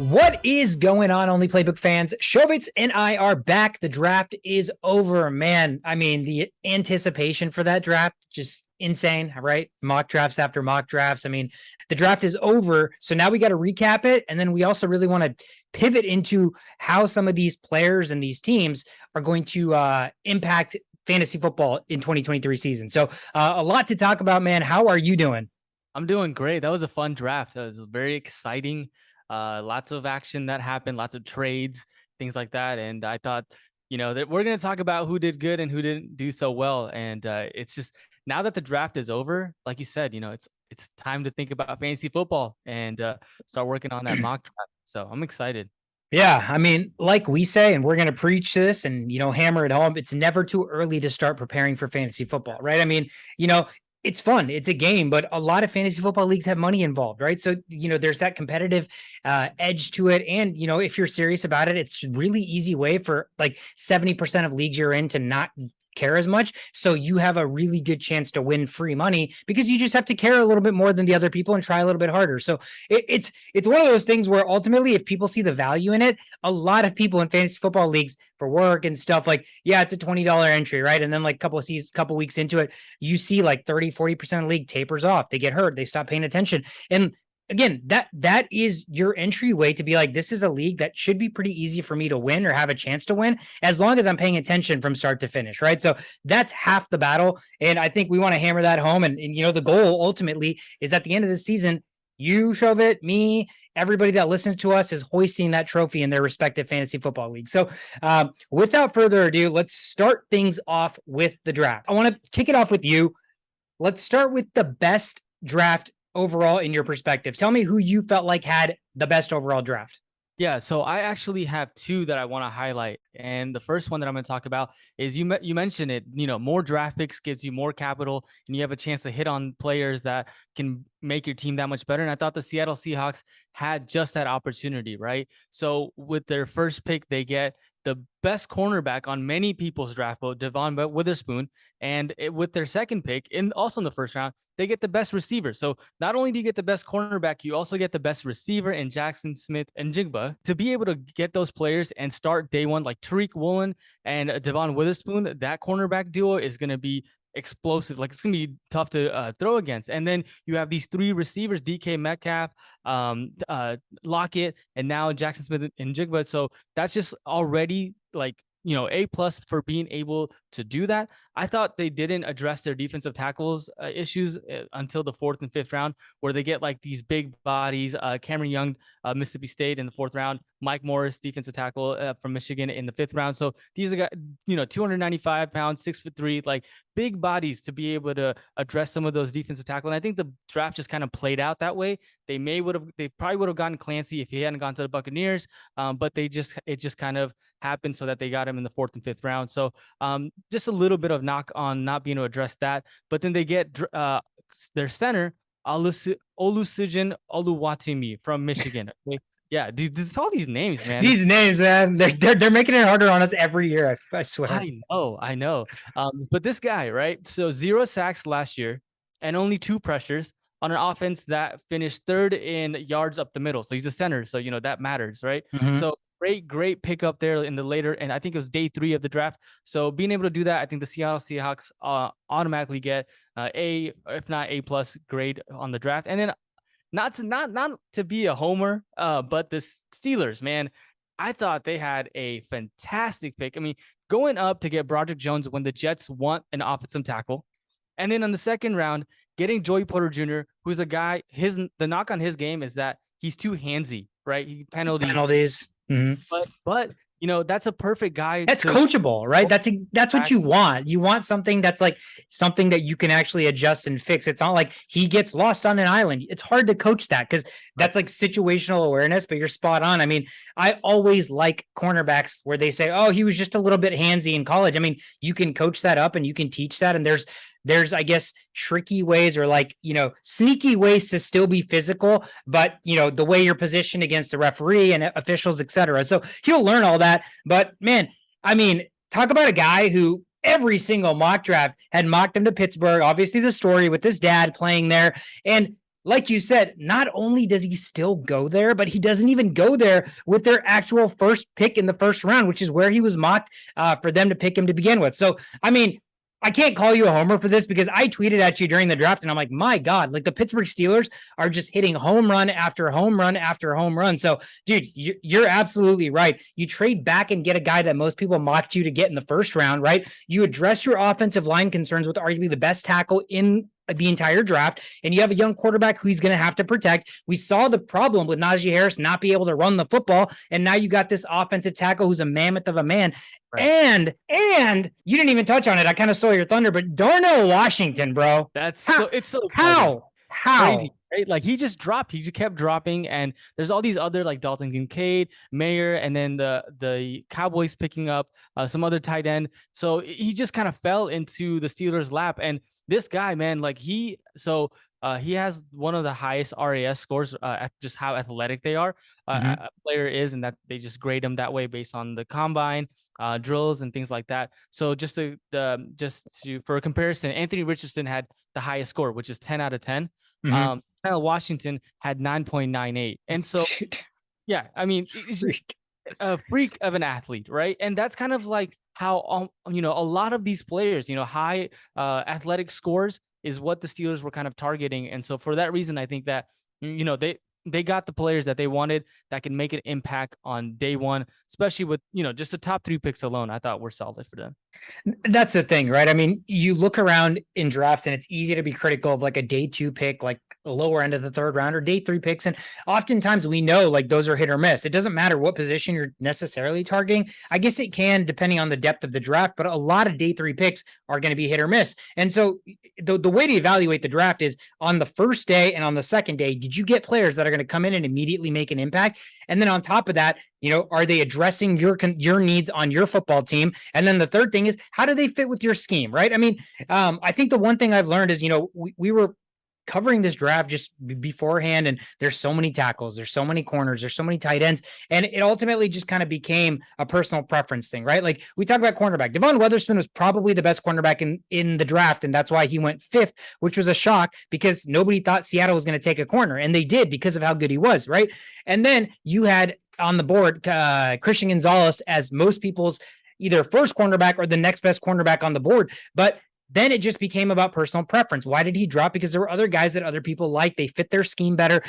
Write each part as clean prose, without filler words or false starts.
What is going on, Only Playbook fans? Shovitz and I are back. The draft is over, man. I mean, the anticipation for that draft, just insane, right? Mock drafts after mock drafts. I mean, the draft is over. So now we got to recap it. And then we also really want to pivot into how some of these players and these teams are going to impact fantasy football in 2023 season. So a lot to talk about, man. How are you doing? I'm doing great. That was a fun draft. It was very exciting. Lots of action that happened, lots of trades, things like that. And I thought, that we're going to talk about who did good and who didn't do so well. And it's just now that the draft is over, like you said, it's time to think about fantasy football and start working on that mock draft. So I'm excited. Yeah, I mean, like we say, and we're going to preach this and, hammer it home, it's never too early to start preparing for fantasy football, right? I mean, it's fun. It's a game, but a lot of fantasy football leagues have money involved, right? So, there's that competitive edge to it. And, if you're serious about it, it's a really easy way for like 70% of leagues you're in to not care as much. So you have a really good chance to win free money because you just have to care a little bit more than the other people and try a little bit harder. So it's one of those things where ultimately, if people see the value in it, a lot of people in fantasy football leagues for work and stuff, like, yeah, it's a $20 entry, right? And then like couple weeks into it, you see like 30-40% of the league tapers off. They get hurt, they stop paying attention. And again, that is your entryway to be like, this is a league that should be pretty easy for me to win or have a chance to win as long as I'm paying attention from start to finish, right? So that's half the battle. And I think we want to hammer that home. And the goal ultimately is at the end of the season, you, Shovit, me, everybody that listens to us is hoisting that trophy in their respective fantasy football league. So without further ado, let's start things off with the draft. I want to kick it off with you. Let's start with the best draft overall in your perspective. Tell me who you felt like had the best overall draft. Yeah, so I actually have two that I want to highlight, and the first one that I'm going to talk about is you mentioned it. More draft picks gives you more capital, and you have a chance to hit on players that can make your team that much better. And I thought the Seattle Seahawks had just that opportunity, right? So with their first pick, they get the best cornerback on many people's draft board, Devon Witherspoon, and with their second pick, and also in the first round, they get the best receiver. So not only do you get the best cornerback, you also get the best receiver in Jackson Smith-Njigba. To be able to get those players and start day one, like Tariq Woolen and Devon Witherspoon, that cornerback duo is going to be explosive. Like, it's gonna be tough to throw against. And then you have these three receivers: DK Metcalf, Lockett, and now Jackson Smith-Njigba. So that's just already like, A+ for being able to do that. I thought they didn't address their defensive tackles issues until the fourth and fifth round, where they get like these big bodies. Cameron Young, Mississippi State in the fourth round, Mike Morris, defensive tackle from Michigan in the fifth round. So these are guys, 295 pounds, 6'3", like big bodies to be able to address some of those defensive tackle. And I think the draft just kind of played out that way. They probably would have gotten Clancy if he hadn't gone to the Buccaneers, but it just kind of happened so that they got him in the fourth and fifth round. So just a little bit of knock on not being able to address that. But then they get their center, Olusegun Oluwatimi from Michigan. Okay? Yeah, dude, this is all these names, man. These names, man, they're making it harder on us every year. I swear. I know. But this guy, right? So 0 sacks last year and only 2 pressures on an offense that finished third in yards up the middle. So he's a center, so that matters, right? Mm-hmm. So great pick up there in the later, and I think it was day 3 of the draft. So being able to do that, I think the Seattle Seahawks automatically get A, if not A+ grade on the draft. And then not to be a homer, but the Steelers, man, I thought they had a fantastic pick. I mean, going up to get Broderick Jones when the Jets want an offensive tackle, and then on the second round, getting Joey Porter Jr., who's a guy. The knock on his game is that he's too handsy, right? He penalties. Mm-hmm. But that's a perfect guy. That's coachable, right? That's what you want. You want something that's like something that you can actually adjust and fix. It's not like he gets lost on an island. It's hard to coach that because that's like situational awareness, but you're spot on. I mean, I always like cornerbacks where they say, oh, he was just a little bit handsy in college. I mean, you can coach that up and you can teach that. And there's, I guess, tricky ways or like, sneaky ways to still be physical, but, the way you're positioned against the referee and officials, et cetera. So he'll learn all that. But man, I mean, talk about a guy who every single mock draft had mocked him to Pittsburgh. Obviously the story with his dad playing there. And like you said, not only does he still go there, but he doesn't even go there with their actual first pick in the first round, which is where he was mocked for them to pick him to begin with. So, I mean, I can't call you a homer for this because I tweeted at you during the draft and I'm like, my God, like the Pittsburgh Steelers are just hitting home run after home run after home run. So, dude, you're absolutely right. You trade back and get a guy that most people mocked you to get in the first round, right? You address your offensive line concerns with arguably the best tackle in the entire draft, and you have a young quarterback who he's going to have to protect. We saw the problem with Najee Harris not be able to run the football, and now you got this offensive tackle who's a mammoth of a man. Right. And you didn't even touch on it. I kind of stole your thunder, but Darnell Washington, bro. It's so how crazy, right? Like he just kept dropping, and there's all these other like Dalton Kincaid, Mayer, and then the Cowboys picking up some other tight end. So he just kind of fell into the Steelers' lap. And this guy, man, like he has one of the highest RAS scores at just how athletic they are. A player is, and that they just grade them that way based on the combine drills and things like that. So for a comparison, Anthony Richardson had the highest score, which is 10 out of 10. Washington had 9.98. And so, yeah, I mean, it's just a freak of an athlete, right? And that's kind of like how, a lot of these players, high athletic scores is what the Steelers were kind of targeting. And so for that reason, I think that, they got the players that they wanted that can make an impact on day one, especially with, just the top 3 picks alone. I thought were solid for them. That's the thing, right? I mean, you look around in drafts and it's easy to be critical of like a day 2 pick, like a lower end of the third round, or day 3 picks. And oftentimes we know like those are hit or miss. It doesn't matter what position you're necessarily targeting. I guess it can, depending on the depth of the draft, but a lot of day 3 picks are going to be hit or miss. And so the way to evaluate the draft is on the first day and on the second day, did you get players that are going to come in and immediately make an impact? And then on top of that, are they addressing your needs on your football team? And then the third thing is, how do they fit with your scheme, right? I mean, I think the one thing I've learned is, we were covering this draft just beforehand, and there's so many tackles, there's so many corners, there's so many tight ends, and it ultimately just kind of became a personal preference thing, right? Like we talk about cornerback. Devon Witherspoon was probably the best cornerback in the draft, and that's why he went 5th, which was a shock because nobody thought Seattle was going to take a corner, and they did because of how good he was, right? And then you had on the board Christian Gonzalez as most people's either first cornerback or the next best cornerback on the board. But then it just became about personal preference. Why did he drop? Because there were other guys that other people liked. They fit their scheme better,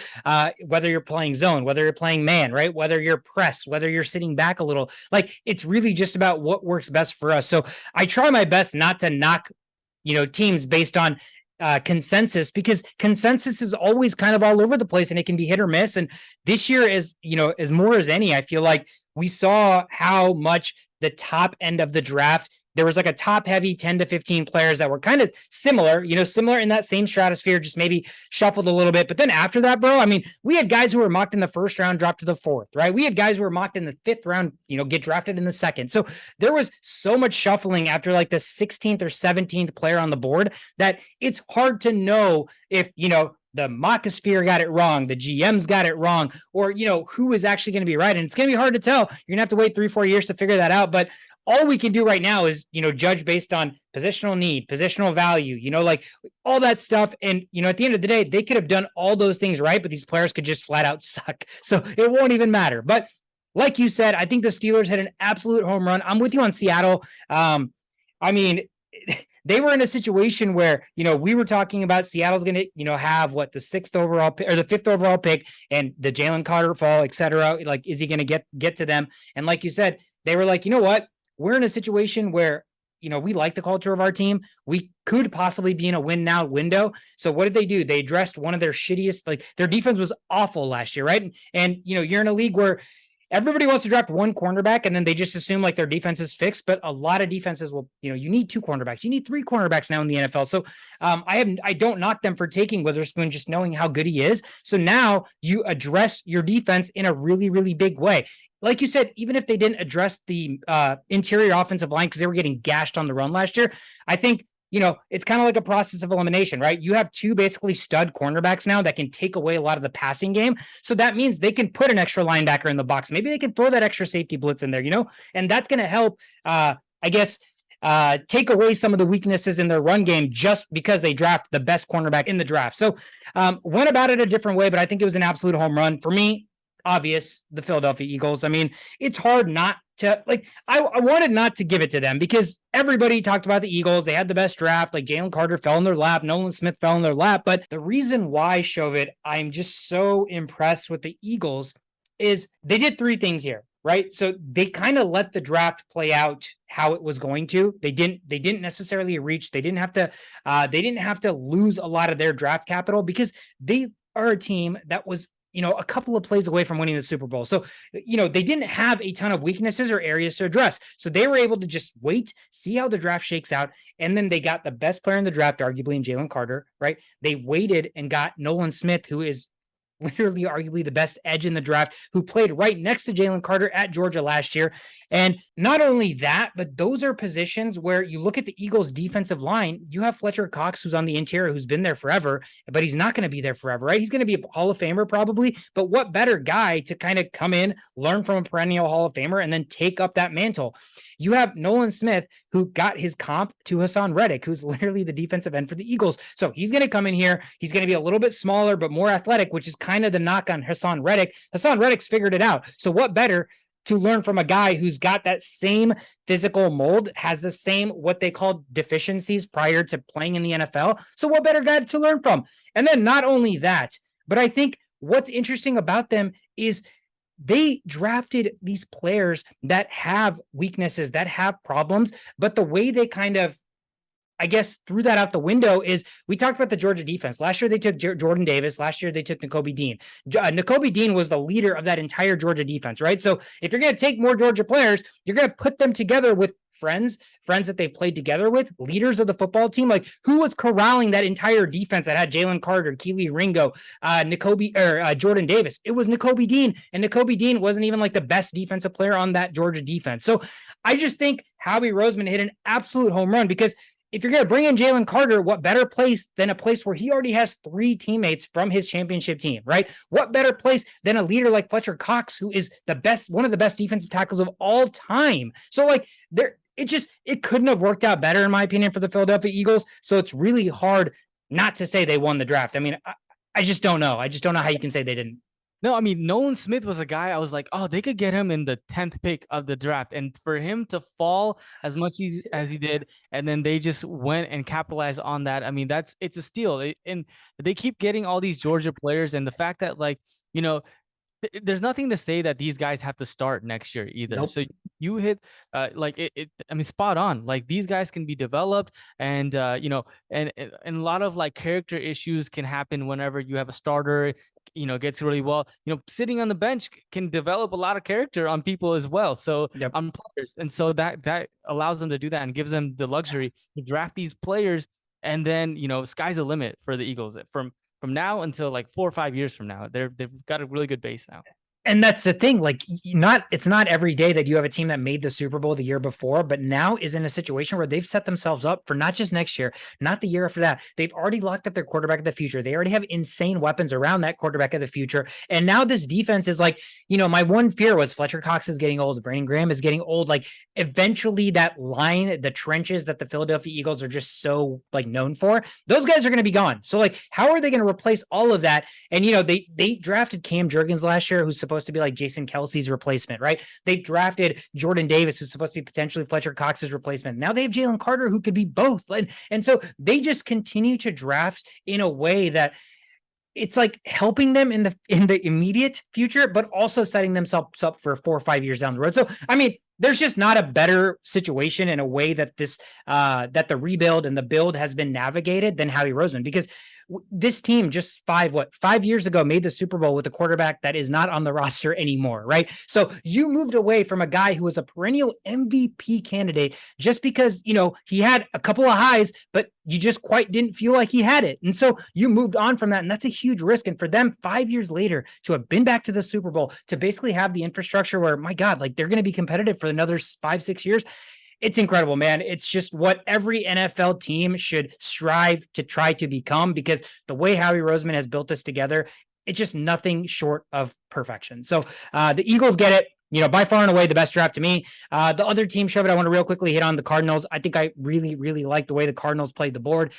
whether you're playing zone, whether you're playing man, right? Whether you're press, whether you're sitting back a little. Like, it's really just about what works best for us. So I try my best not to knock, teams based on consensus, because consensus is always kind of all over the place and it can be hit or miss. And this year, as more as any, I feel like we saw how much the top end of the draft, there was like a top heavy 10 to 15 players that were kind of similar in that same stratosphere, just maybe shuffled a little bit. But then after that, bro, I mean, we had guys who were mocked in the first round, dropped to the 4th, right? We had guys who were mocked in the 5th round, get drafted in the 2nd. So there was so much shuffling after like the 16th or 17th player on the board that it's hard to know if, the Mockosphere got it wrong, the GMs got it wrong, or, who is actually going to be right. And it's going to be hard to tell. You're going to have to wait 3-4 years to figure that out. But all we can do right now is, judge based on positional need, positional value, like all that stuff. And, at the end of the day, they could have done all those things right, but these players could just flat out suck. So it won't even matter. But like you said, I think the Steelers had an absolute home run. I'm with you on Seattle. I mean, they were in a situation where, we were talking about Seattle's going to, have the 6th overall pick or the 5th overall pick and the Jalen Carter fall, et cetera. Like, is he going to get to them? And like you said, they were like, you know what? We're in a situation where, we like the culture of our team. We could possibly be in a win now window. So what did they do? They addressed one of their shittiest, like their defense was awful last year, right? And you're in a league where everybody wants to draft one cornerback and then they just assume like their defense is fixed. But a lot of defenses will, you need 2 cornerbacks. You need 3 cornerbacks now in the NFL. So I don't knock them for taking Witherspoon, just knowing how good he is. So now you address your defense in a really, really big way. Like you said, even if they didn't address the interior offensive line because they were getting gashed on the run last year, I think, it's kind of like a process of elimination, right? You have 2 basically stud cornerbacks now that can take away a lot of the passing game. So that means they can put an extra linebacker in the box. Maybe they can throw that extra safety blitz in there, and that's going to help, I guess, take away some of the weaknesses in their run game just because they draft the best cornerback in the draft. So went about it a different way, but I think it was an absolute home run for me. Obvious, the Philadelphia Eagles. I mean, it's hard not to like. I wanted not to give it to them because everybody talked about the Eagles. They had the best draft. Like Jalen Carter fell in their lap, Nolan Smith fell in their lap. But the reason why, Shovit, I'm just so impressed with the Eagles is they did three things here, right? So they kind of let the draft play out how it was going to. They didn't necessarily reach. They didn't have to lose a lot of their draft capital because they are a team that was a couple of plays away from winning the Super Bowl. So, they didn't have a ton of weaknesses or areas to address. So they were able to just wait, see how the draft shakes out. And then they got the best player in the draft, arguably in Jalen Carter, right? They waited and got Nolan Smith, who is literally arguably the best edge in the draft, who played right next to Jalen Carter at Georgia last year. And not only that, but those are positions where you look at the Eagles defensive line, you have Fletcher Cox, who's on the interior, who's been there forever, but he's not going to be there forever, right? He's going to be a Hall of Famer probably, but what better guy to kind of come in, learn from a perennial Hall of Famer, and then take up that mantle? You have Nolan Smith, who got his comp to Hassan Reddick, who's literally the defensive end for the Eagles. So he's going to come in here. He's going to be a little bit smaller, but more athletic, which is kind of the knock on Hassan Reddick. Hassan Reddick's figured it out. So what better to learn from a guy who's got that same physical mold, has the same what they call deficiencies prior to playing in the NFL. So what better guy to learn from? And then not only that, but I think what's interesting about them is they drafted these players that have weaknesses, that have problems, but the way they kind of, I guess, threw that out the window is we talked about the Georgia defense. Last year, they took Jordan Davis. Last year, they took Nakobe Dean. Nakobe Dean was the leader of that entire Georgia defense, right? So if you're going to take more Georgia players, you're going to put them together with friends that they played together with, leaders of the football team. Like, who was corralling that entire defense that had Jalen Carter, Keely Ringo, Jordan Davis? It was Nakobe Dean, and Nakobe Dean wasn't even like the best defensive player on that Georgia defense. So I just think Howie Roseman hit an absolute home run because if you're going to bring in Jalen Carter, what better place than a place where he already has three teammates from his championship team, right? What better place than a leader like Fletcher Cox, who is one of the best defensive tackles of all time? So like it couldn't have worked out better, in my opinion, for the Philadelphia Eagles. So it's really hard not to say they won the draft. I mean, I just don't know. I just don't know how you can say they didn't. No, I mean, Nolan Smith was a guy I was like, oh, they could get him in the 10th pick of the draft. And for him to fall as much as he did, and then they just went and capitalized on that. I mean, it's a steal. And they keep getting all these Georgia players. And the fact that, like, there's nothing to say that these guys have to start next year either. Nope. So you hit I mean, spot on. Like, these guys can be developed, and and a lot of like character issues can happen whenever you have a starter, gets really well. Sitting on the bench can develop a lot of character on people as well. So Yep. on players. And so that allows them to do that and gives them the luxury to draft these players. And then, sky's the limit for the Eagles from now until like 4 or 5 years from now. They've got a really good base now. And that's the thing, like it's not every day that you have a team that made the Super Bowl the year before, but now is in a situation where they've set themselves up for not just next year, not the year after that. They've already locked up their quarterback of the future. They already have insane weapons around that quarterback of the future. And now this defense is like, my one fear was Fletcher Cox is getting old. Brandon Graham is getting old. Like eventually that line, the trenches that the Philadelphia Eagles are just so like known for, those guys are going to be gone. So like, how are they going to replace all of that? And, they drafted Cam Jurgens last year, who's supposed to be like Jason Kelsey's replacement, right? They've drafted Jordan Davis, who's supposed to be potentially Fletcher Cox's replacement. Now they have Jalen Carter, who could be both. And so they just continue to draft in a way that it's like helping them in the immediate future, but also setting themselves up for 4 or 5 years down the road. So, I mean, there's just not a better situation in a way that that the rebuild and the build has been navigated than Howie Roseman, because this team just 5 years ago made the Super Bowl with a quarterback that is not on the roster anymore, right? So you moved away from a guy who was a perennial MVP candidate just because, he had a couple of highs, but you just quite didn't feel like he had it. And so you moved on from that. And that's a huge risk. And for them 5 years later to have been back to the Super Bowl, to basically have the infrastructure where, my God, like they're going to be competitive for another 5-6 years. It's incredible, man. It's just what every NFL team should strive to try to become, because the way Howie Roseman has built this together, it's just nothing short of perfection. So the Eagles get it. by far and away the best draft to me. The other team, Shove it, I want to real quickly hit on the Cardinals. I think I really, really like the way the Cardinals played the board.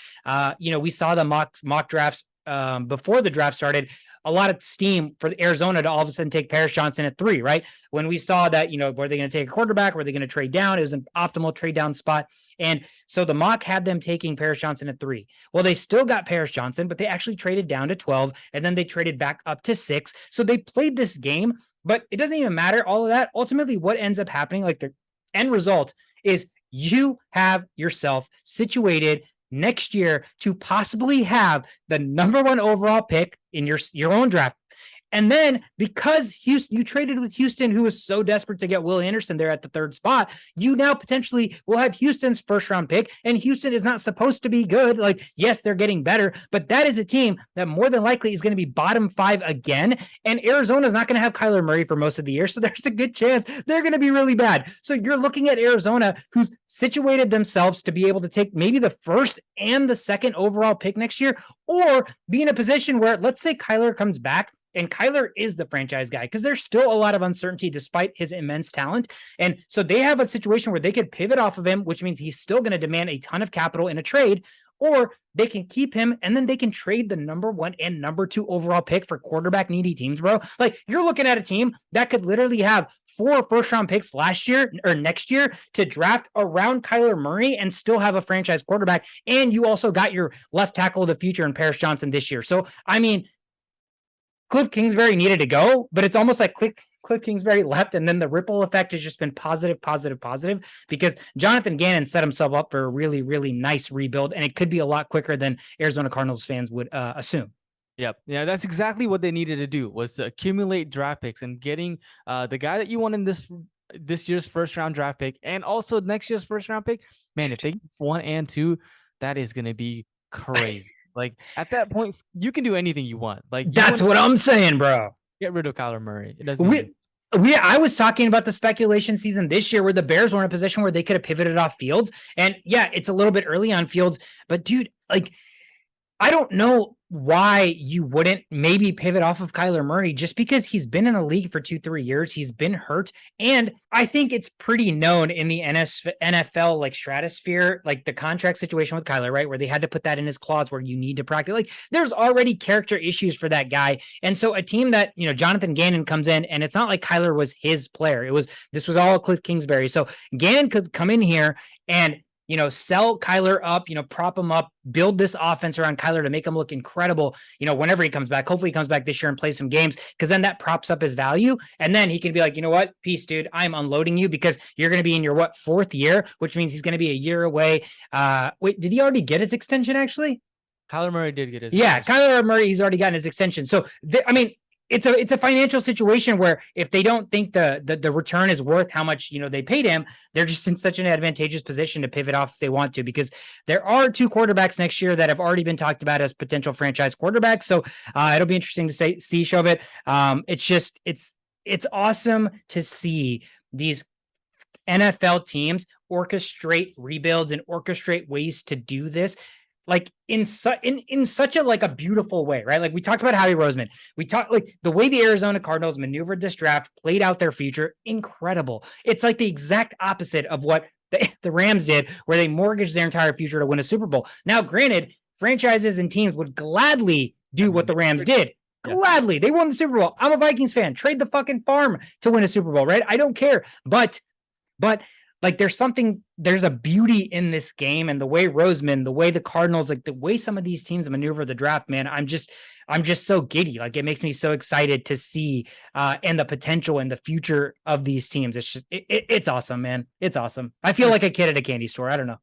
We saw the mock drafts before the draft started. A lot of steam for Arizona to all of a sudden take Paris Johnson at 3, right? When we saw that, were they going to take a quarterback? Were they going to trade down? It was an optimal trade down spot. And so the mock had them taking Paris Johnson at 3. Well, they still got Paris Johnson, but they actually traded down to 12, and then they traded back up to 6. So they played this game, but it doesn't even matter. All of that, ultimately, what ends up happening, like the end result is you have yourself situated next year to possibly have the number 1 overall pick in your own draft. And then because Houston, you traded with Houston, who was so desperate to get Will Anderson there at the 3rd spot, you now potentially will have Houston's first round pick, and Houston is not supposed to be good. Like, yes, they're getting better, but that is a team that more than likely is going to be bottom 5 again. And Arizona is not going to have Kyler Murray for most of the year. So there's a good chance they're going to be really bad. So you're looking at Arizona, who's situated themselves to be able to take maybe the 1st and the 2nd overall pick next year, or be in a position where, let's say Kyler comes back, and Kyler is the franchise guy, because there's still a lot of uncertainty despite his immense talent. And so they have a situation where they could pivot off of him, which means he's still going to demand a ton of capital in a trade, or they can keep him and then they can trade the number 1 and number 2 overall pick for quarterback needy teams, bro. Like, you're looking at a team that could literally have 4 first round picks last year or next year to draft around Kyler Murray and still have a franchise quarterback. And you also got your left tackle of the future in Paris Johnson this year. So, I mean, Cliff Kingsbury needed to go, but it's almost like Cliff Kingsbury left, and then the ripple effect has just been positive, because Jonathan Gannon set himself up for a really, really nice rebuild, and it could be a lot quicker than Arizona Cardinals fans would assume. Yep. Yeah, that's exactly what they needed to do, was to accumulate draft picks, and getting the guy that you want in this year's first round draft pick and also next year's first round pick. Man, if they get 1 and 2, that is going to be crazy. Like, at that point, you can do anything you want. Like, that's what I'm saying, bro. Get rid of Kyler Murray. It doesn't. I was talking about the speculation season this year where the Bears were in a position where they could have pivoted off Fields. And yeah, it's a little bit early on Fields, but dude, like, I don't know why you wouldn't maybe pivot off of Kyler Murray, just because he's been in the league for 2-3 years. He's been hurt. And I think it's pretty known in the NFL like stratosphere, like the contract situation with Kyler, right? Where they had to put that in his clause where you need to practice. Like, there's already character issues for that guy. And so a team that, Jonathan Gannon comes in, and it's not like Kyler was his player. This was all Cliff Kingsbury. So Gannon could come in here and sell Kyler up, prop him up, build this offense around Kyler to make him look incredible, whenever he comes back. Hopefully he comes back this year and plays some games, because then that props up his value. And then he can be like, you know what? Peace, dude. I'm unloading you, because you're going to be in your 4th year, which means he's going to be a year away. Wait, did he already get his extension actually? Kyler Murray did get his extension. Kyler Murray, he's already gotten his extension. So, it's a financial situation where if they don't think the return is worth how much they paid him, they're just in such an advantageous position to pivot off if they want to, because there are 2 quarterbacks next year that have already been talked about as potential franchise quarterbacks. So it'll be interesting to see Shovit. It's awesome to see these NFL teams orchestrate rebuilds and orchestrate ways to do this, like in such a like a beautiful way, right? Like, we talked about Howie Roseman. We talked like the way the Arizona Cardinals maneuvered this draft, played out their future, incredible. It's like the exact opposite of what the Rams did, where they mortgaged their entire future to win a Super Bowl. Now, granted, franchises and teams would gladly do what the Rams did. Gladly. They won the Super Bowl. I'm a Vikings fan. Trade the fucking farm to win a Super Bowl, right? I don't care. But like, there's a beauty in this game, and the way Roseman, the way the Cardinals, like the way some of these teams maneuver the draft, man, I'm just so giddy. Like, it makes me so excited to see and the potential and the future of these teams. It's just, it's awesome, man. It's awesome. I feel like a kid at a candy store. I don't know.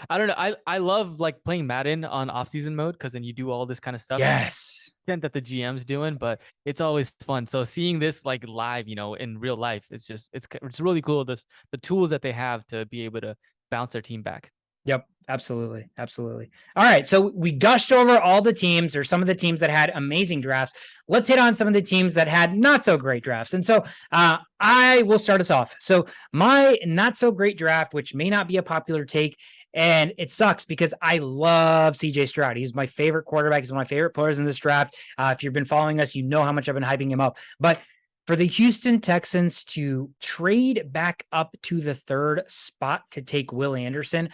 I don't know. I love like playing Madden on off-season mode, because then you do all this kind of stuff. Yes. That the GM's doing, but it's always fun. So seeing this like live, in real life, it's really cool. The tools that they have to be able to bounce their team back. Yep, absolutely. All right, so we gushed over all the teams, or some of the teams that had amazing drafts. Let's hit on some of the teams that had not so great drafts. And so I will start us off. So my not so great draft, which may not be a popular take, and it sucks because I love CJ Stroud. He's my favorite quarterback. He's one of my favorite players in this draft. If you've been following us, you know how much I've been hyping him up. But For the Houston Texans to trade back up to the third spot to take Will Anderson,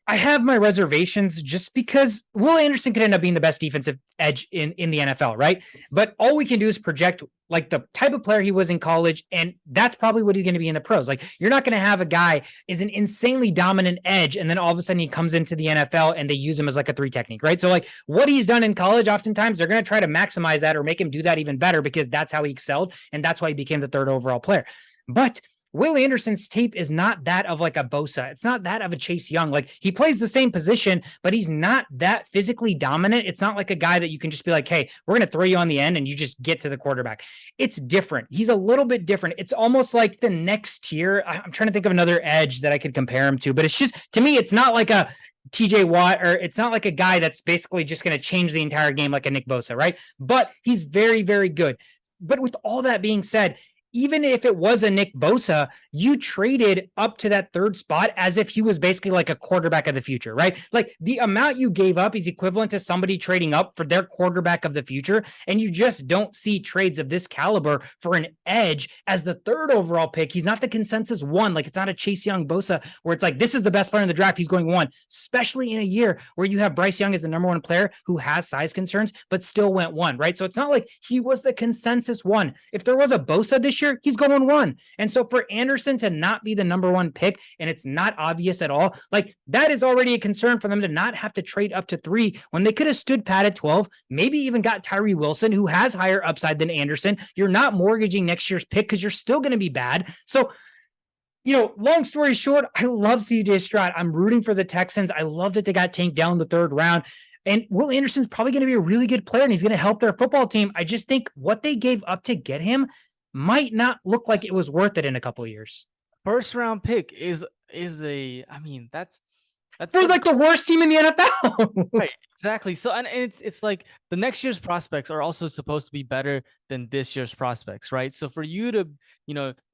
I have my reservations just because Will Anderson could end up being the best defensive edge in the NFL, right? But all we can do is project like the type of player he was in college, and that's probably what he's going to be in the pros. Like you're not going to have a guy is an insanely dominant edge, and then all of a sudden he comes into the NFL and they use him as like a three technique, right? So like what he's done in college, oftentimes they're going to try to maximize that or make him do that even better because that's how he excelled, and that's why he became the third overall player. But Will Anderson's tape is not that of like a Bosa. It's not that of a Chase Young. Like he plays the same position, but he's not that physically dominant. It's not like a guy that you can just be like, hey, we're going to throw you on the end and you just get to the quarterback. It's different. He's a little bit different. It's almost like the next tier. I'm trying to think of another edge that I could compare him to, but it's just, to me, it's not like a TJ Watt, or it's not like a guy that's basically just going to change the entire game like a Nick Bosa, right? But he's very, very good. But with all that being said, even if it was a Nick Bosa, you traded up to that third spot as if he was basically like a quarterback of the future, right? Like the amount you gave up is equivalent to somebody trading up for their quarterback of the future. And you just don't see trades of this caliber for an edge as the third overall pick. He's not the consensus one. Like it's not a Chase Young Bosa where it's like, this is the best player in the draft. He's going one, especially in a year where you have Bryce Young as the number one player who has size concerns, but still went one, right? So it's not like he was the consensus one. If there was a Bosa this year, he's going one. And so for Anderson to not be the number one pick, and it's not obvious at all, like that is already a concern for them to not have to trade up to 3 when they could have stood pat at 12, maybe even got Tyree Wilson, who has higher upside than Anderson. You're not mortgaging next year's pick because you're still going to be bad. So, long story short, I love CJ Stroud. I'm rooting for the Texans. I love that they got tanked down the third round. And Will Anderson's probably going to be a really good player, and he's going to help their football team. I just think what they gave up to get him might not look like it was worth it in a couple of years. First round pick is I mean, that's for like the worst team in the NFL. Right, exactly. So, and it's like the next year's prospects are also supposed to be better than this year's prospects, right? So for you to,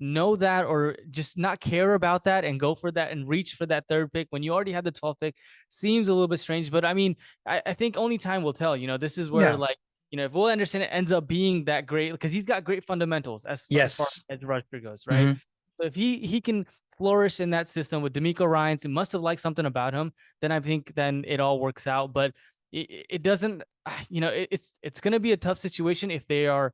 know that or just not care about that and go for that and reach for that third pick when you already had the 12th pick seems a little bit strange. But I mean, I think only time will tell. This is where if Will Anderson ends up being that great, because he's got great fundamentals as far as rusher goes, right? Mm-hmm. So if he can flourish in that system with D'Amico Ryans, it must have liked something about him, then I think then it all works out. But it doesn't, it's going to be a tough situation if they are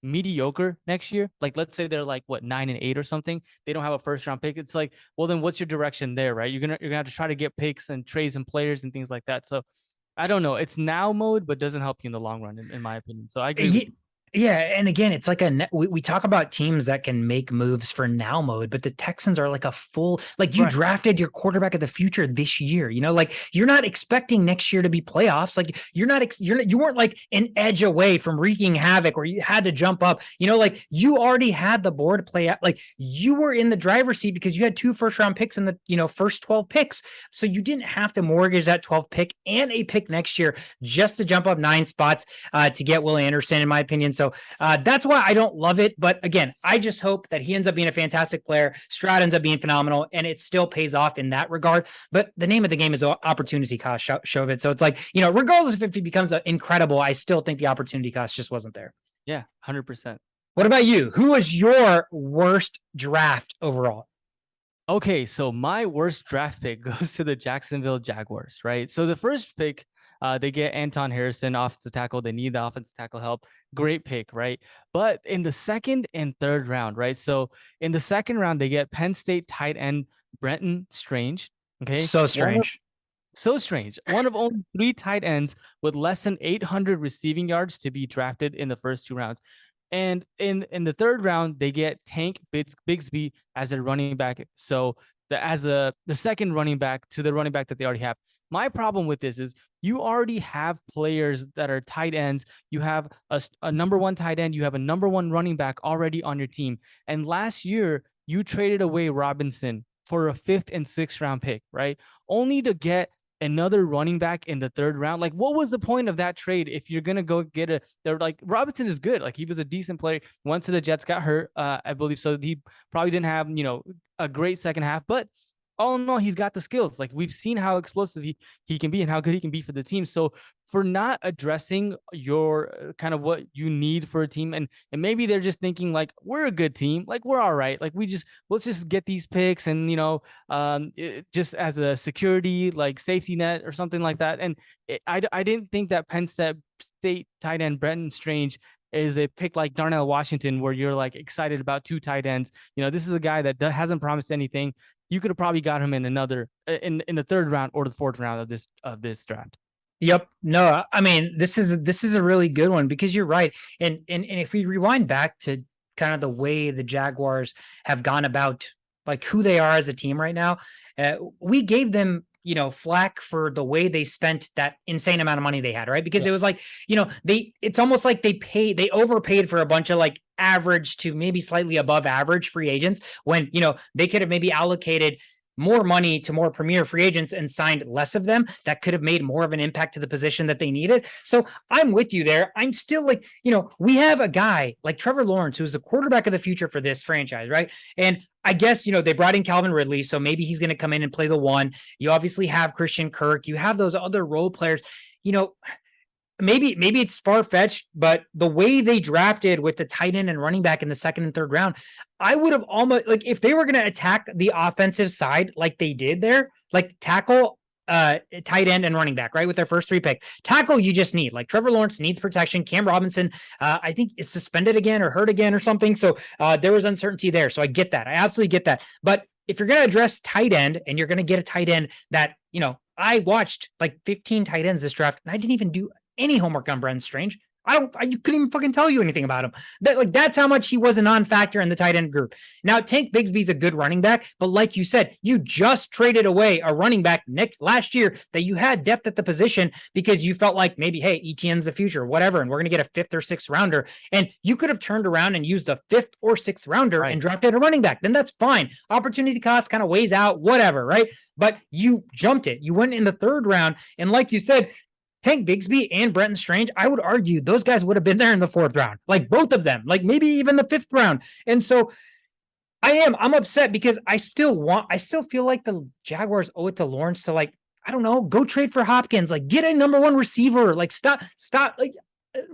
mediocre next year. Like, let's say they're like 9-8 or something. They don't have a first round pick. It's like, well, then what's your direction there, right? You're gonna have to try to get picks and trades and players and things like that. So I don't know. It's now mode, but doesn't help you in the long run, in my opinion. So I agree. Yeah, and again, it's like we talk about teams that can make moves for now mode, but the Texans are like a full, like you drafted your quarterback of the future this year. Like you're not expecting next year to be playoffs. Like you weren't like an edge away from wreaking havoc where you had to jump up. Like you already had the board play out. Like you were in the driver's seat because you had 2 first round picks in the first 12 picks, so you didn't have to mortgage that 12th pick and a pick next year just to jump up 9 spots to get Will Anderson, in my opinion. So that's why I don't love it. But again, I just hope that he ends up being a fantastic player. Stroud ends up being phenomenal, and it still pays off in that regard. But the name of the game is opportunity cost, Shovit. So it's like, regardless if he becomes incredible, I still think the opportunity cost just wasn't there. Yeah, 100%. What about you? Who was your worst draft overall? Okay, so my worst draft pick goes to the Jacksonville Jaguars, right? So the first pick, they get Anton Harrison, offensive tackle. They need the offensive tackle help. Great pick, right? But in the second and third round, right? So in the second round, they get Penn State tight end Brenton Strange. Okay. So strange. So strange. One of only 3 tight ends with less than 800 receiving yards to be drafted in the first 2 rounds. And in the third round, they get Tank Bigsby as a running back. So the second running back to the running back that they already have. My problem with this is you already have players that are tight ends. You have a number 1 tight end. You have a number 1 running back already on your team. And last year, you traded away Robinson for a 5th and 6th round pick, right? Only to get another running back in the third round. Like, what was the point of that trade if you're going to go get they're like, Robinson is good. Like, he was a decent player. Went to the Jets, got hurt, I believe. So he probably didn't have, a great second half. But oh no, he's got the skills. Like we've seen how explosive he can be and how good he can be for the team. So for not addressing your kind of what you need for a team, and maybe they're just thinking like we're a good team, like we're all right, like let's just get these picks and just as a security like safety net or something like that. And I didn't think that Penn State tight end Brenton Strange is a pick like Darnell Washington, where you're like excited about two tight ends. This is a guy that hasn't promised anything. You could have probably got him in another in the third round or the fourth round of this draft. Yep. No, I mean, this is a really good one because you're right. And if we rewind back to kind of the way the Jaguars have gone about like who they are as a team right now, we gave them, flack for the way they spent that insane amount of money they had, right? Because Yeah. it was like, it's almost like they overpaid for a bunch of like average to maybe slightly above average free agents when, they could have maybe allocated more money to more premier free agents and signed less of them that could have made more of an impact to the position that they needed. So I'm with you there. I'm still like, we have a guy like Trevor Lawrence, who's the quarterback of the future for this franchise, right? And I guess, they brought in Calvin Ridley, so maybe he's going to come in and play the one. You obviously have Christian Kirk. You have those other role players. You know, maybe it's far-fetched, but the way they drafted with the tight end and running back in the second and third round, I would have almost like if they were going to attack the offensive side like they did there, like tackle, tight end and running back, right? With their first three pick. Tackle, you just need like Trevor Lawrence needs protection. Cam Robinson, I think is suspended again or hurt again or something. So there was uncertainty there. So I get that. I absolutely get that. But if you're going to address tight end and you're going to get a tight end that, I watched like 15 tight ends this draft and I didn't even do any homework on Brenton Strange. You couldn't even fucking tell you anything about him. That's how much he was a non-factor in the tight end group. Now, Tank Bigsby's a good running back, but like you said, you just traded away a running back last year that you had depth at the position because you felt like maybe, hey, ETN's the future, whatever, and we're going to get a fifth or sixth rounder. And you could have turned around and used the fifth or sixth rounder and drafted a running back. Then that's fine. Opportunity cost kind of weighs out, whatever, right? But you jumped it. You went in the third round, and like you said, Tank Bigsby and Brenton Strange, I would argue those guys would have been there in the fourth round, like both of them, like maybe even the fifth round. And so I'm upset because I still feel like the Jaguars owe it to Lawrence to like, I don't know, go trade for Hopkins, like get a number one receiver, like stop, like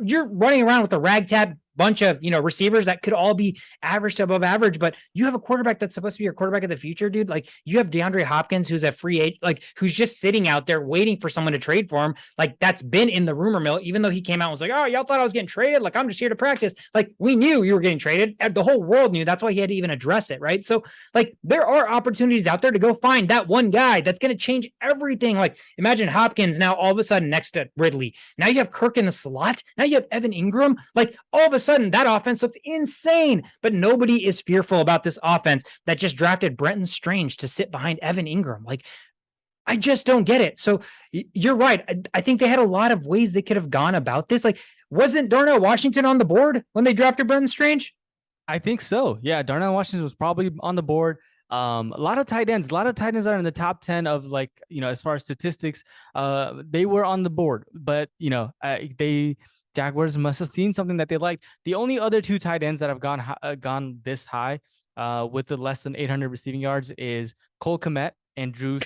you're running around with a ragtag bunch of receivers that could all be average to above average, but you have a quarterback that's supposed to be your quarterback of the future, dude. Like you have DeAndre Hopkins, who's a free agent, like who's just sitting out there waiting for someone to trade for him. Like that's been in the rumor mill, even though he came out and was like, oh, y'all thought I was getting traded. Like I'm just here to practice. Like we knew you were getting traded. The whole world knew. That's why he had to even address it, right? So like there are opportunities out there to go find that one guy that's going to change everything. Like imagine Hopkins now all of a sudden next to Ridley. Now you have Kirk in the slot. Now you have Evan Ingram. Like all of a sudden that offense looks insane, but nobody is fearful about this offense that just drafted Brenton Strange to sit behind Evan Ingram. Like, I just don't get it. So you're right. I think they had a lot of ways they could have gone about this. Like, wasn't Darnell Washington on the board when they drafted Brenton Strange? I think so. Yeah, Darnell Washington was probably on the board. A lot of tight ends are in the top 10 of like, as far as statistics, they were on the board, but they Jaguars must have seen something that they liked. The only other two tight ends that have gone this high with the less than 800 receiving yards is Cole Kmet and Drew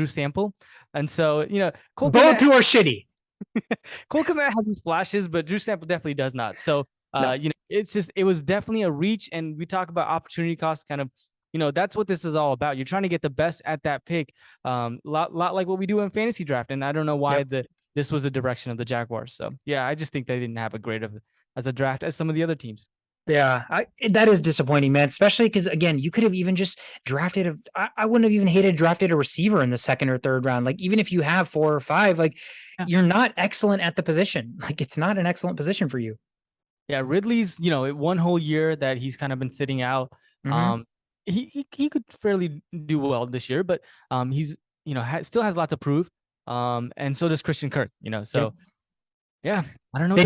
Sample. And so, Cole Both Kmet, who are shitty. Cole Kmet has his flashes, but Drew Sample definitely does not. So, No. it was definitely a reach. And we talk about opportunity cost kind of, that's what this is all about. You're trying to get the best at that pick. Lot like what we do in fantasy draft. And I don't know why this was the direction of the Jaguars. So yeah, I just think they didn't have a great as a draft as some of the other teams. Yeah, that is disappointing, man. Especially because again, you could have even just drafted I wouldn't have even hated drafted a receiver in the second or third round. Like even if you have 4 or 5, like you're not excellent at the position. Like it's not an excellent position for you. Yeah, Ridley's, one whole year that he's kind of been sitting out. Mm-hmm. He could fairly do well this year, but he's still has lots to prove. And so does Christian Kirk. So yeah, I don't know.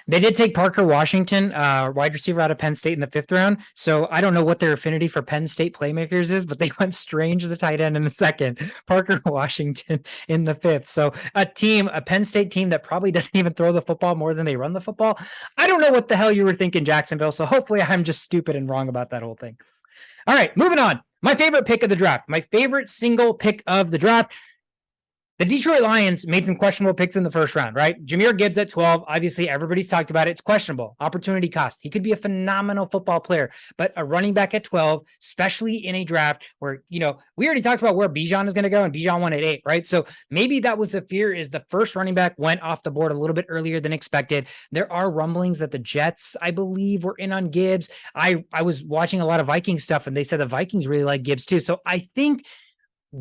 They did take Parker Washington, wide receiver out of Penn State in the 5th round. So I don't know what their affinity for Penn State playmakers is, but they went Strange the tight end in the 2nd, Parker Washington in the 5th. So a Penn State team that probably doesn't even throw the football more than they run the football. I don't know what the hell you were thinking, Jacksonville. So hopefully I'm just stupid and wrong about that whole thing. All right, moving on. My favorite pick of the draft, my favorite single pick of the draft. The Detroit Lions made some questionable picks in the first round, right? Jahmyr Gibbs at 12. Obviously, everybody's talked about it. It's questionable. Opportunity cost. He could be a phenomenal football player, but a running back at 12, especially in a draft where, we already talked about where Bijan is going to go, and Bijan went at 8, right? So maybe that was the fear, is the first running back went off the board a little bit earlier than expected. There are rumblings that the Jets, I believe, were in on Gibbs. I was watching a lot of Viking stuff, and they said the Vikings really like Gibbs too. So I think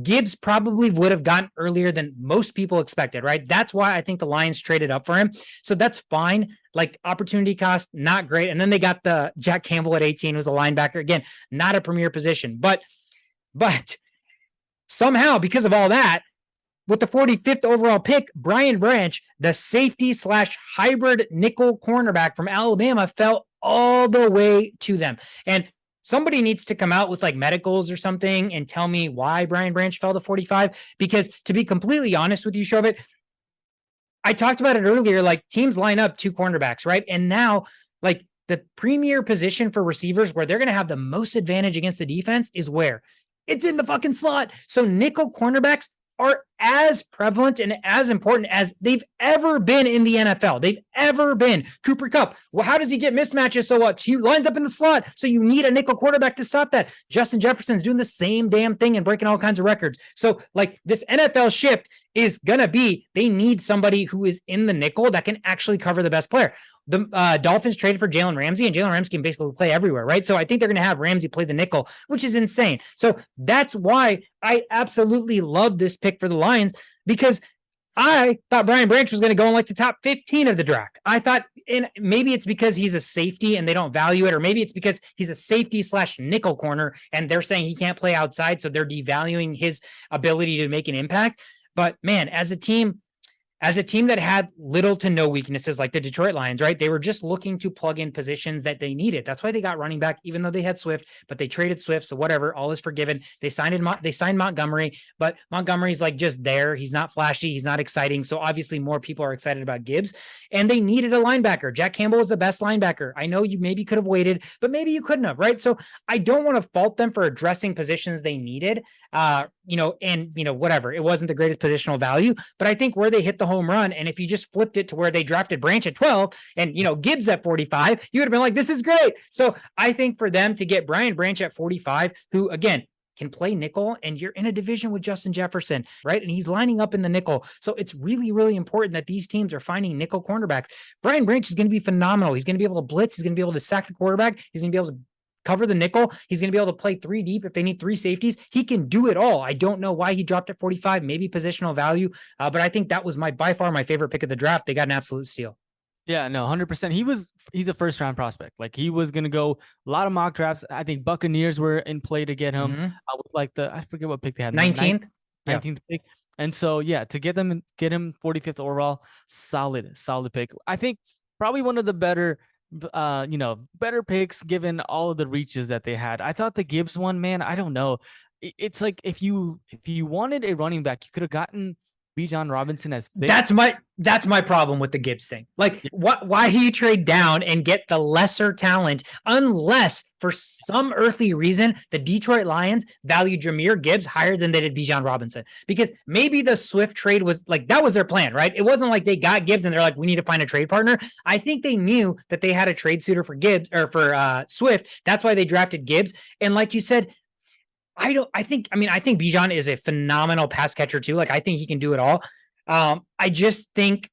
Gibbs probably would have gotten earlier than most people expected, right? That's why I think the Lions traded up for him. So that's fine. Like, opportunity cost, not great. And then they got the Jack Campbell at 18, who's a linebacker. Again, not a premier position. But somehow, because of all that, with the 45th overall pick, Brian Branch, the safety / hybrid nickel cornerback from Alabama, fell all the way to them. And somebody needs to come out with like medicals or something and tell me why Brian Branch fell to 45. Because to be completely honest with you, Shovit, I talked about it earlier, like teams line up 2 cornerbacks, right? And now, like, the premier position for receivers where they're going to have the most advantage against the defense is where? It's in the fucking slot. So nickel cornerbacks are as prevalent and as important as they've ever been in the NFL. They've ever been. Cooper Kupp, well, how does he get mismatches so much? He lines up in the slot, so you need a nickel quarterback to stop that. Justin Jefferson's doing the same damn thing and breaking all kinds of records. So, like, this NFL shift is going to be, they need somebody who is in the nickel that can actually cover the best player. The Dolphins traded for Jalen Ramsey, and Jalen Ramsey can basically play everywhere, right? So I think they're going to have Ramsey play the nickel, which is insane. So that's why I absolutely love this pick for the Lions, because I thought Brian Branch was going to go in like the top 15 of the draft. I thought, and maybe it's because he's a safety and they don't value it, or maybe it's because he's a safety / nickel corner and they're saying he can't play outside, so they're devaluing his ability to make an impact. But man, as a team that had little to no weaknesses, like the Detroit Lions, right? They were just looking to plug in positions that they needed. That's why they got running back, even though they had Swift, but they traded Swift. So whatever, all is forgiven. They signed Montgomery, but Montgomery's like just there. He's not flashy. He's not exciting. So obviously more people are excited about Gibbs, and they needed a linebacker. Jack Campbell was the best linebacker. I know you maybe could have waited, but maybe you couldn't have, right? So I don't want to fault them for addressing positions they needed. Whatever. It wasn't the greatest positional value, but I think where they hit the home run, and if you just flipped it to where they drafted Branch at 12 and, Gibbs at 45, you would have been like, this is great. So I think for them to get Brian Branch at 45, who again can play nickel, and you're in a division with Justin Jefferson, right? And he's lining up in the nickel. So it's really, really important that these teams are finding nickel cornerbacks. Brian Branch is going to be phenomenal. He's going to be able to blitz. He's going to be able to sack the quarterback. He's going to be able to cover the nickel. He's going to be able to play 3 deep if they need 3 safeties. He can do it all. I don't know why he dropped at 45, maybe positional value, but I think that was by far my favorite pick of the draft. They got an absolute steal. Yeah, no, 100%. He's a first round prospect. Like, he was going to go a lot of mock drafts. I think Buccaneers were in play to get him. With like I forget what pick they had. 19th. 19th pick. And so, yeah, to get him 45th overall, solid pick. I think probably one of the better picks given all of the reaches that they had. I thought the Gibbs one, man, I don't know. It's like if you wanted a running back, you could have gotten Bijan Robinson as 6. That's my problem with the Gibbs thing. Like, why do you trade down and get the lesser talent, unless for some earthly reason the Detroit Lions value Jahmyr Gibbs higher than they did Bijan Robinson? Because maybe the Swift trade was like, that was their plan, right? It wasn't like they got Gibbs and they're like, we need to find a trade partner. I think they knew that they had a trade suitor for Gibbs, or for Swift. That's why they drafted Gibbs. And like you said, I think Bijan is a phenomenal pass catcher too. Like, I think he can do it all. I just think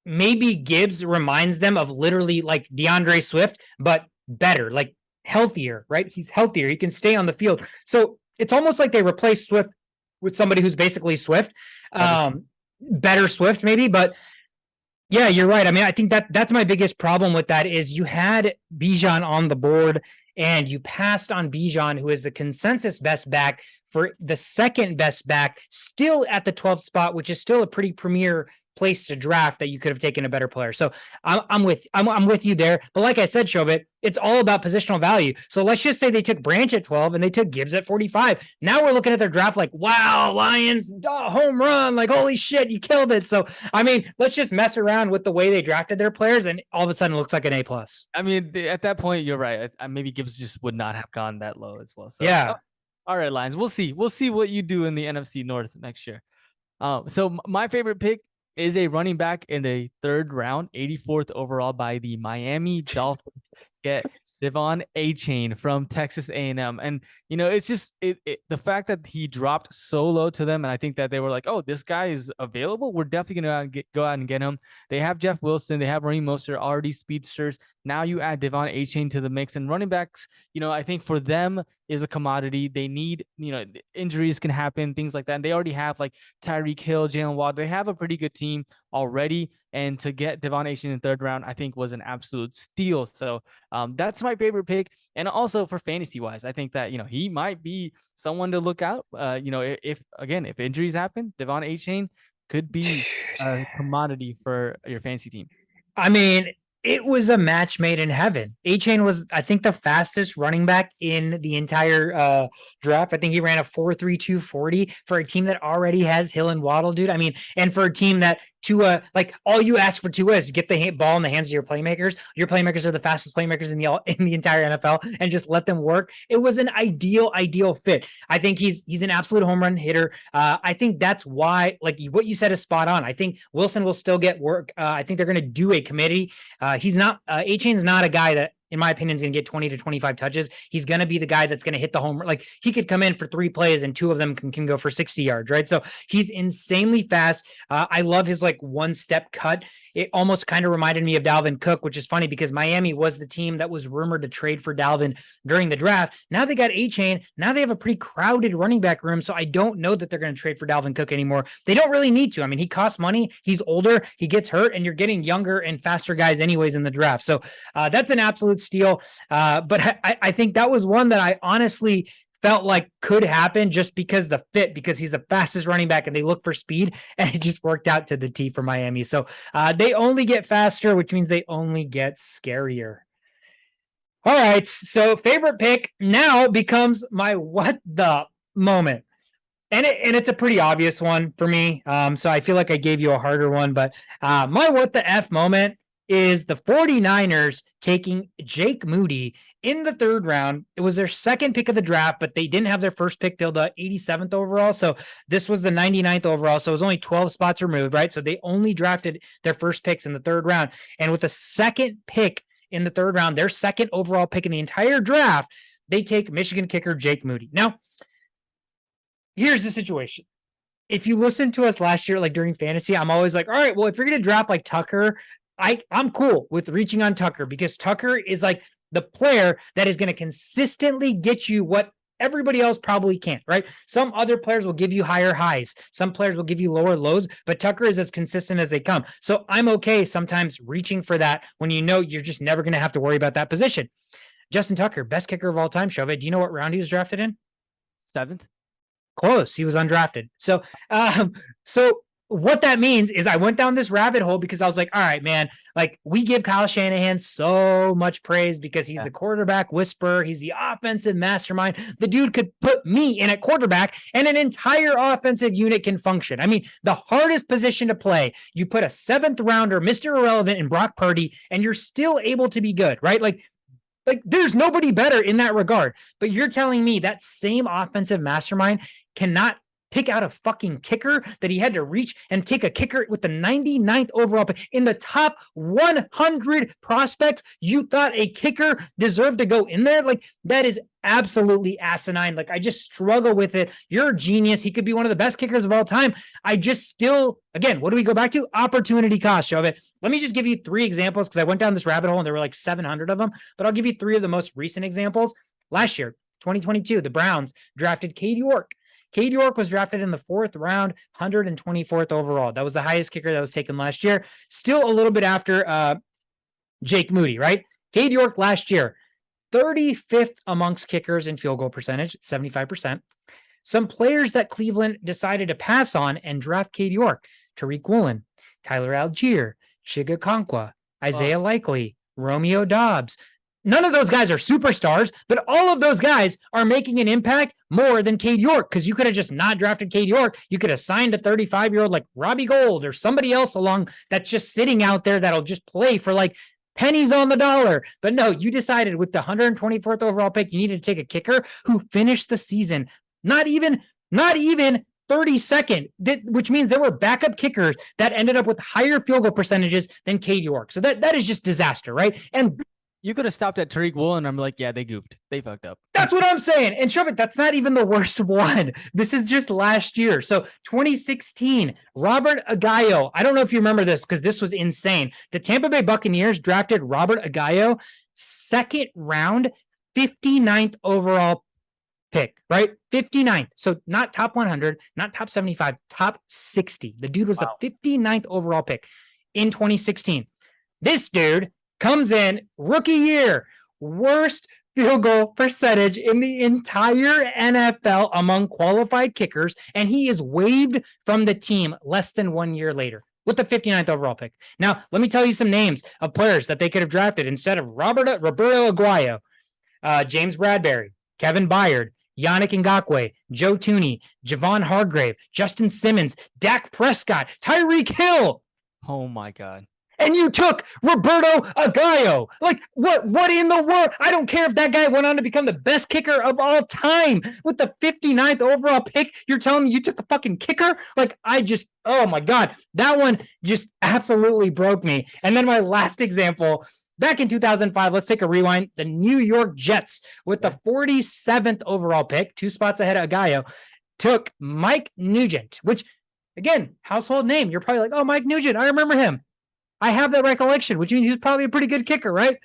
maybe Gibbs reminds them of literally like DeAndre Swift, but better, like healthier, right? He's healthier. He can stay on the field. So it's almost like they replaced Swift with somebody who's basically Swift, better Swift maybe, but yeah, you're right. I mean, I think that's my biggest problem with that is you had Bijan on the board and you passed on Bijan, who is the consensus best back, for the second best back, still at the 12th spot, which is still a pretty premier place to draft that you could have taken a better player. So I'm with you there. But like I said, Shovit, it's all about positional value. So let's just say they took Branch at 12 and they took Gibbs at 45. Now we're looking at their draft like, wow, Lions, home run, like, holy shit, you killed it. So, I mean, let's just mess around with the way they drafted their players, and all of a sudden it looks like an A+. I mean, at that point, you're right. Maybe Gibbs just would not have gone that low as well. So, yeah. All right, Lions. We'll see. We'll see what you do in the NFC North next year. So my favorite pick is a running back in the third round, 84th overall by the Miami Dolphins. Get Devon A-Chain from Texas A&M. And, it's just the fact that he dropped so low to them. And I think that they were like, oh, this guy is available. We're definitely going to go out and get him. They have Jeff Wilson. They have Raheem Mostert, already speedsters. Now you add Devon A-Chain to the mix, and running backs, I think for them is a commodity. They need, injuries can happen, things like that. And they already have like Tyreek Hill, Jalen Waddle. They have a pretty good team already. And to get Devon A-Chain in the third round, I think was an absolute steal. So that's my favorite pick. And also for fantasy wise, I think that, he might be someone to look out. If injuries happen, Devon A-Chain could be a commodity for your fantasy team. I mean, it was a match made in heaven. A-Chain was, I think, the fastest running back in the entire draft. I think he ran a 4.32 40 for a team that already has Hill and Waddle, dude. I mean, and for a team that Tua, like all you ask for Tua is get the ball in the hands of your playmakers. Your playmakers are the fastest playmakers in the entire NFL, and just let them work. It was an ideal fit. I think he's an absolute home run hitter. I think that's why, like what you said is spot on. I think Wilson will still get work. I think they're going to do a committee. He's not A-Chain's not a guy that, in my opinion, is going to get 20 to 25 touches. He's going to be the guy that's going to hit the home. Like he could come in for 3 plays and 2 of them can go for 60 yards, right? So he's insanely fast. I love his like one-step cut. It almost kind of reminded me of Dalvin Cook, which is funny because Miami was the team that was rumored to trade for Dalvin during the draft. Now they got A-Chain. Now they have a pretty crowded running back room. So I don't know that they're going to trade for Dalvin Cook anymore. They don't really need to. I mean, he costs money. He's older. He gets hurt, and you're getting younger and faster guys anyways in the draft. So that's an absolute steal. But I think that was one that I honestly felt like could happen just because the fit, because he's the fastest running back and they look for speed, and it just worked out to the T for Miami. So they only get faster, which means they only get scarier. All right. So favorite pick now becomes my what the moment. And it's a pretty obvious one for me. So I feel like I gave you a harder one, but my what the F moment is the 49ers taking Jake Moody in the third round. It was their second pick of the draft, but they didn't have their first pick till the 87th overall. So this was the 99th overall. So it was only 12 spots removed, right? So they only drafted their first picks in the third round. And with the second pick in the third round, their second overall pick in the entire draft, they take Michigan kicker Jake Moody. Now, here's the situation. If you listen to us last year, like during fantasy, I'm always like, all right, well, if you're going to draft like Tucker, I'm cool with reaching on Tucker because Tucker is like the player that is going to consistently get you what everybody else probably can't, right? Some other players will give you higher highs. Some players will give you lower lows, but Tucker is as consistent as they come. So I'm okay sometimes reaching for that when you know you're just never going to have to worry about that position. Justin Tucker, best kicker of all time, Chauvet. Do you know what round he was drafted in? 7th. Close. He was undrafted. So what that means is I went down this rabbit hole because I was like, all right, man, like we give Kyle Shanahan so much praise because he's the quarterback whisperer. He's the offensive mastermind. The dude could put me in at quarterback and an entire offensive unit can function. I mean, the hardest position to play, you put a 7th rounder, Mr. Irrelevant in Brock Purdy, and you're still able to be good, right? Like there's nobody better in that regard. But you're telling me that same offensive mastermind cannot pick out a fucking kicker, that he had to reach and take a kicker with the 99th overall pick in the top 100 prospects. You thought a kicker deserved to go in there? Like that is absolutely asinine. Like I just struggle with it. You're a genius. He could be one of the best kickers of all time. I just still, again, what do we go back to? Opportunity cost, Chauvet. Let me just give you 3 examples because I went down this rabbit hole and there were like 700 of them, but I'll give you 3 of the most recent examples. Last year, 2022, the Browns drafted Cade York. Cade York was drafted in the 4th round, 124th overall. That was the highest kicker that was taken last year. Still a little bit after Jake Moody, right? Cade York last year, 35th amongst kickers in field goal percentage, 75%. Some players that Cleveland decided to pass on and draft Cade York: Tariq Woolen, Tyler Algier, Chiga Conqua, Isaiah Likely, Romeo Dobbs. None of those guys are superstars, but all of those guys are making an impact more than Cade York because you could have just not drafted Cade York. You could have signed a 35-year-old like Robbie Gould or somebody else along that's just sitting out there that'll just play for like pennies on the dollar. But no, you decided with the 124th overall pick, you needed to take a kicker who finished the season not even 32nd, which means there were backup kickers that ended up with higher field goal percentages than Cade York. So that is just disaster, right? And You could have stopped at Tariq Woolen. I'm like, yeah, they goofed. They fucked up. that's what I'm saying. And Shovit, that's not even the worst one. This is just last year. So 2016, Robert Aguayo. I don't know if you remember this because this was insane. The Tampa Bay Buccaneers drafted Robert Aguayo, second round, 59th overall pick, right? 59th. So not top 100, not top 75, top 60. The dude was wow. The 59th overall pick in 2016. This dude comes in rookie year, worst field goal percentage in the entire NFL among qualified kickers, and he is waived from the team less than 1 year later with the 59th overall pick. Now, let me tell you some names of players that they could have drafted instead of Roberto Aguayo, James Bradbury, Kevin Byard, Yannick Ngakoue, Joe Tooney, Javon Hargrave, Justin Simmons, Dak Prescott, Tyreek Hill. Oh my God. And you took Roberto Aguayo. Like, what in the world? I don't care if that guy went on to become the best kicker of all time with the 59th overall pick. You're telling me you took a fucking kicker? Like, oh my God. That one just absolutely broke me. And then my last example, back in 2005, let's take a rewind. The New York Jets with the 47th overall pick, 2 spots ahead of Aguayo, took Mike Nugent, which, again, household name. You're probably like, oh, Mike Nugent, I remember him. I have that recollection, which means he was probably a pretty good kicker, right?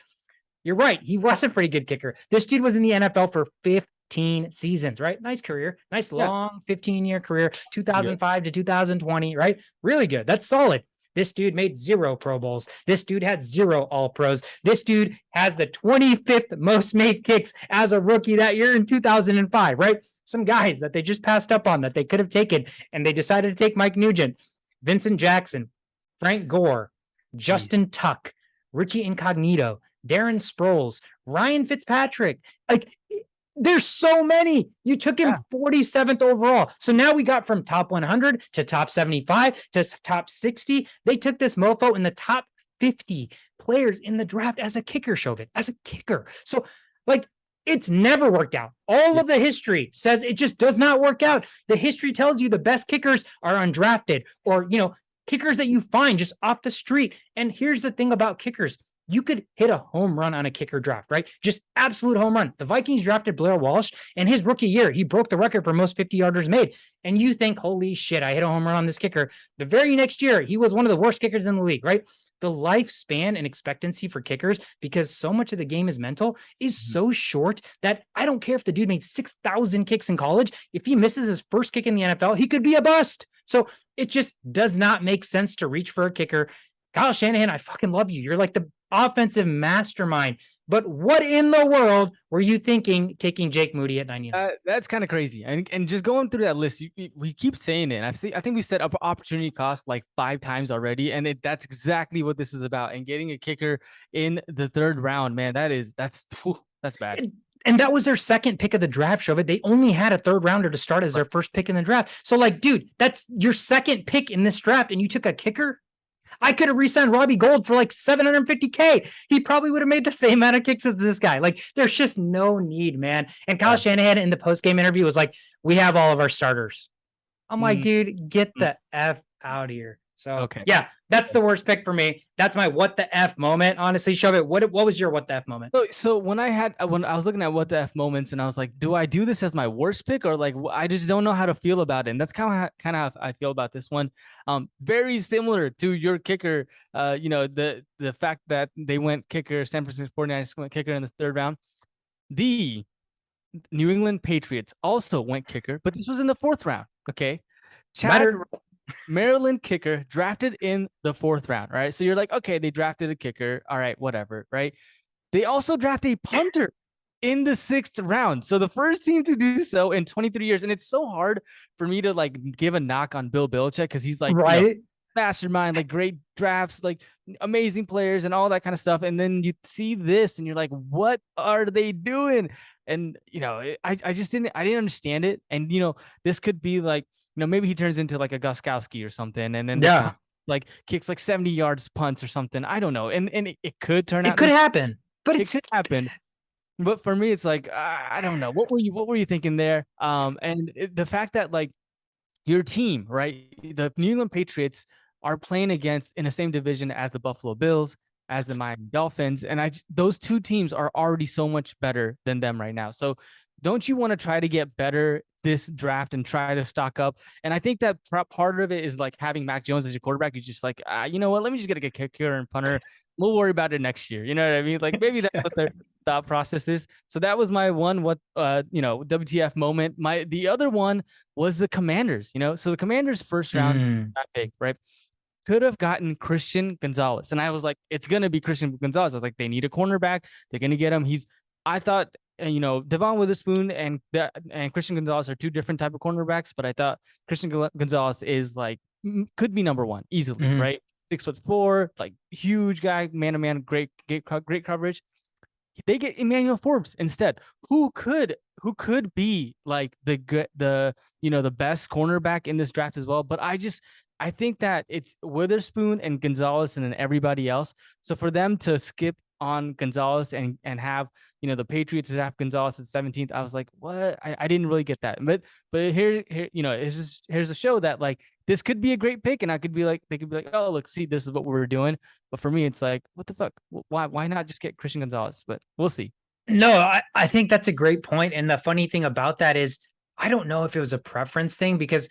You're right. He was a pretty good kicker. This dude was in the NFL for 15 seasons, right? Nice career. Nice long 15-year career, 2005 to 2020, right? Really good. That's solid. This dude made 0 Pro Bowls. This dude had 0 All-Pros. This dude has the 25th most made kicks as a rookie that year in 2005, right? Some guys that they just passed up on that they could have taken, and they decided to take Mike Nugent, Vincent Jackson, Frank Gore, Justin Tuck, Richie Incognito, Darren Sproles, Ryan Fitzpatrick. Like, there's so many. You took him 47th overall. So now we got from top 100 to top 75 to top 60. They took this mofo in the top 50 players in the draft as a kicker, Shovit, as a kicker. So, like, it's never worked out. All of the history says it just does not work out. The history tells you the best kickers are undrafted or, kickers that you find just off the street. And here's the thing about kickers. You could hit a home run on a kicker draft, right? Just absolute home run. The Vikings drafted Blair Walsh, and his rookie year, he broke the record for most 50-yarders made. And you think, holy shit, I hit a home run on this kicker. The very next year, he was one of the worst kickers in the league, right? The lifespan and expectancy for kickers, because so much of the game is mental, is so short that I don't care if the dude made 6,000 kicks in college. If he misses his first kick in the NFL, he could be a bust. So it just does not make sense to reach for a kicker. Kyle Shanahan, I fucking love you. You're like the offensive mastermind. But what in the world were you thinking taking Jake Moody at 99? That's kind of crazy. And just going through that list, we keep saying it. I think we set up opportunity cost like 5 times already, and that's exactly what this is about. And getting a kicker in the 3rd round, man, that's bad. And that was their second pick of the draft, Shovit. They only had a 3rd rounder to start as their first pick in the draft. So, like, dude, that's your second pick in this draft, and you took a kicker? I could have re-signed Robbie Gould for like $750K. He probably would have made the same amount of kicks as this guy. Like, there's just no need, man. And Kyle Shanahan in the post-game interview was like, we have all of our starters. I'm like, dude, get the F out of here. So, yeah, that's the worst pick for me. That's my what the F moment. Honestly, Shovit, what was your what the F moment? So when I was looking at what the F moments, and I was like, do I do this as my worst pick, or like I just don't know how to feel about it? And that's kind of how I feel about this one. Very similar to your kicker. The fact that they went kicker, San Francisco 49ers went kicker in the 3rd round. The New England Patriots also went kicker, but this was in the 4th round. Okay, Maryland kicker drafted in the 4th round, right? So you're like, okay, they drafted a kicker. All right, whatever, right? They also drafted a punter in the 6th round. So the first team to do so in 23 years. And it's so hard for me to like give a knock on Bill Belichick because he's like, right, mastermind, like great drafts, like amazing players and all that kind of stuff. And then you see this and you're like, what are they doing? And, I didn't understand it. And, this could be like, maybe he turns into like a Guskowski or something. And then like kicks like 70 yards punts or something. I don't know. And it could turn It out could happen, but it it's could happen. But for me, it's like I don't know. What were you thinking there? The fact that like your team, right? The New England Patriots are playing against in the same division as the Buffalo Bills, as the Miami Dolphins, and those two teams are already so much better than them right now. So don't you want to try to get better this draft and try to stock up? And I think that part of it is like having Mac Jones as your quarterback. You're just like, you know what? Let me just get a kicker and punter. We'll worry about it next year. You know what I mean? Like maybe that's what their thought process is. So that was my one, WTF moment. The other one was the Commanders, So the Commanders first round draft pick, right? Could have gotten Christian Gonzalez. And I was like, it's going to be Christian Gonzalez. I was like, they need a cornerback. They're going to get him. I thought, Devon Witherspoon and Christian Gonzalez are two different type of cornerbacks, but I thought Christian Gonzalez is like, could be number one easily, right? 6'4", like huge guy, man to man, great coverage. They get Emmanuel Forbes instead, who could be like the best cornerback in this draft as well. But I think that it's Witherspoon and Gonzalez and then everybody else. So for them to skip on Gonzalez and have the Patriots draft Gonzalez at 17th, I was like, what? I didn't really get that. But here here's a show that like this could be a great pick, and they could be like, oh look, see, this is what we're doing. But for me, it's like, what the fuck? Why not just get Christian Gonzalez? But we'll see. No, I think that's a great point. And the funny thing about that is, I don't know if it was a preference thing, because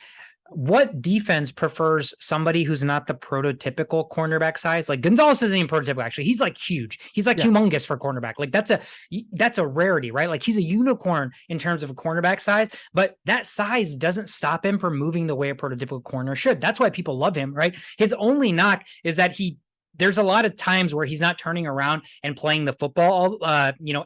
what defense prefers somebody who's not the prototypical cornerback size? Like Gonzalez isn't even prototypical, actually. He's like huge. He's like humongous for cornerback. Like that's a rarity, right? Like he's a unicorn in terms of a cornerback size, but that size doesn't stop him from moving the way a prototypical corner should. That's why people love him, right? His only knock is that there's a lot of times where he's not turning around and playing the football,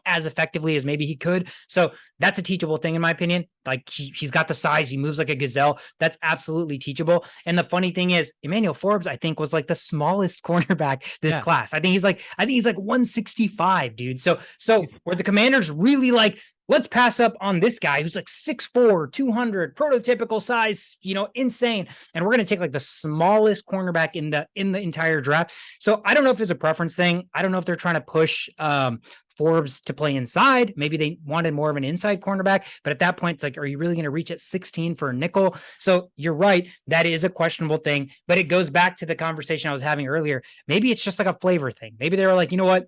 as effectively as maybe he could. So that's a teachable thing, in my opinion. Like he's got the size, he moves like a gazelle. That's absolutely teachable. And the funny thing is, Emmanuel Forbes, I think, was like the smallest cornerback this class. I think he's like 165, dude. So were the Commanders really like, let's pass up on this guy who's like 6'4", 200, prototypical size, insane. And we're going to take like the smallest cornerback in the entire draft. So I don't know if it's a preference thing. I don't know if they're trying to push Forbes to play inside. Maybe they wanted more of an inside cornerback, but at that point, it's like, are you really going to reach at 16 for a nickel? So you're right. That is a questionable thing, but it goes back to the conversation I was having earlier. Maybe it's just like a flavor thing. Maybe they were like, you know what?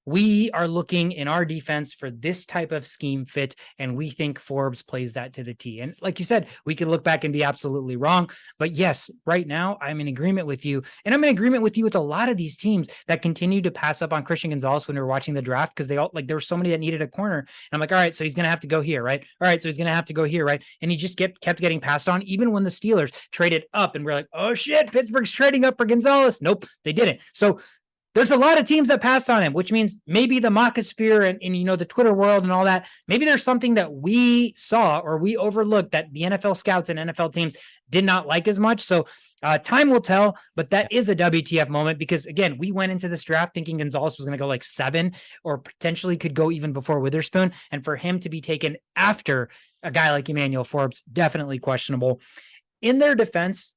We are looking in our defense for this type of scheme fit, and we think Forbes plays that to the T. And like you said, we could look back and be absolutely wrong. But yes, right now, I'm in agreement with you. And I'm in agreement with you with a lot of these teams that continue to pass up on Christian Gonzalez when we were watching the draft, because there were so many that needed a corner. And I'm like, all right, so he's going to have to go here, right? All right, so he's going to have to go here, right? And he just kept getting passed on, even when the Steelers traded up and we're like, oh shit, Pittsburgh's trading up for Gonzalez. Nope, they didn't. So there's a lot of teams that pass on him, which means maybe the Mocosphere and the Twitter world and all that, maybe there's something that we saw or we overlooked that the NFL scouts and NFL teams did not like as much. So time will tell, but that is a WTF moment, because again, we went into this draft thinking Gonzalez was going to go like 7 or potentially could go even before Witherspoon. And for him to be taken after a guy like Emmanuel Forbes, definitely questionable. In their defense,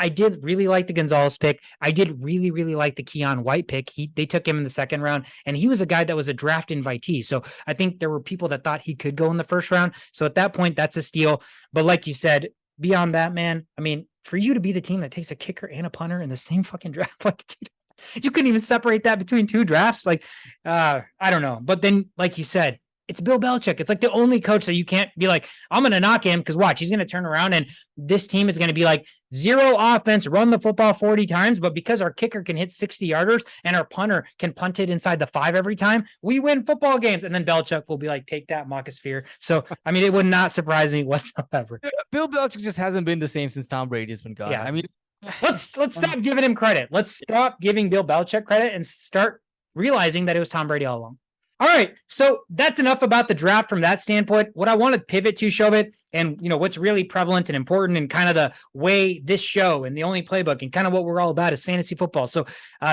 I did really like the Gonzalez pick. I did really, really like the Keon White pick. They took him in the second round, and he was a guy that was a draft invitee. So I think there were people that thought he could go in the first round. So at that point, that's a steal. But like you said, beyond that, man, I mean, for you to be the team that takes a kicker and a punter in the same fucking draft, like, dude, you couldn't even separate that between two drafts. Like, I don't know. But then, like you said, it's Bill Belichick. It's like the only coach that you can't be like, I'm going to knock him, because watch, he's going to turn around and this team is going to be like 0 offense, run the football 40 times. But because our kicker can hit 60-yarders and our punter can punt it inside the 5 every time, we win football games. And then Belichick will be like, take that, Mocosphere. So, I mean, it would not surprise me whatsoever. Bill Belichick just hasn't been the same since Tom Brady's been gone. Yeah. I mean, let's stop giving him credit. Let's stop giving Bill Belichick credit and start realizing that it was Tom Brady all along. All right, so that's enough about the draft from that standpoint. What I want to pivot to, Shobit, and what's really prevalent and important and kind of the way this show and the only playbook and kind of what we're all about is fantasy football. So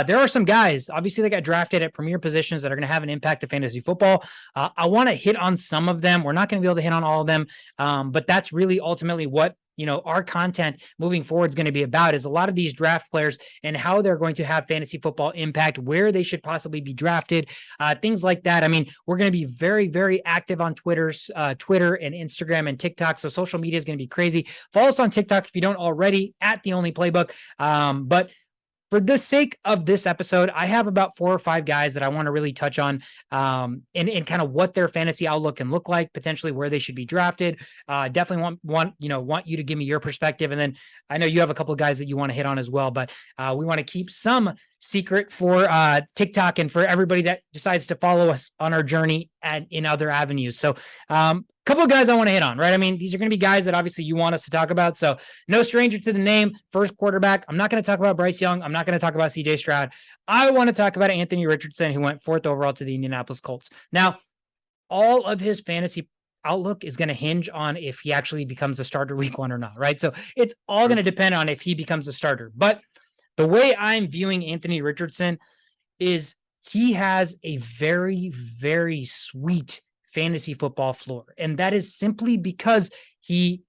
there are some guys, obviously, that got drafted at premier positions that are going to have an impact to fantasy football. I want to hit on some of them. We're not going to be able to hit on all of them, but that's really ultimately what our content moving forward is going to be about, is a lot of these draft players and how they're going to have fantasy football impact, where they should possibly be drafted, things like that. I mean, we're going to be very, very active on Twitter and Instagram and TikTok. So social media is going to be crazy. Follow us on TikTok if you don't already, at The Only Playbook. But for the sake of this episode, I have about 4 or 5 guys that I want to really touch on, and kind of what their fantasy outlook can look like, potentially where they should be drafted. Definitely want you to give me your perspective, and then I know you have a couple of guys that you want to hit on as well. But we want to keep some secret for TikTok and for everybody that decides to follow us on our journey in other avenues. So, couple of guys I want to hit on, right? I mean, these are going to be guys that obviously you want us to talk about. So no stranger to the name, first quarterback. I'm not going to talk about Bryce Young. I'm not going to talk about CJ Stroud. I want to talk about Anthony Richardson, who went 4th overall to the Indianapolis Colts. Now, all of his fantasy outlook is going to hinge on if he actually becomes a starter week 1 or not, right? So it's all going to depend on if he becomes a starter. But the way I'm viewing Anthony Richardson is he has a very, very sweet fantasy football floor. And that is simply because he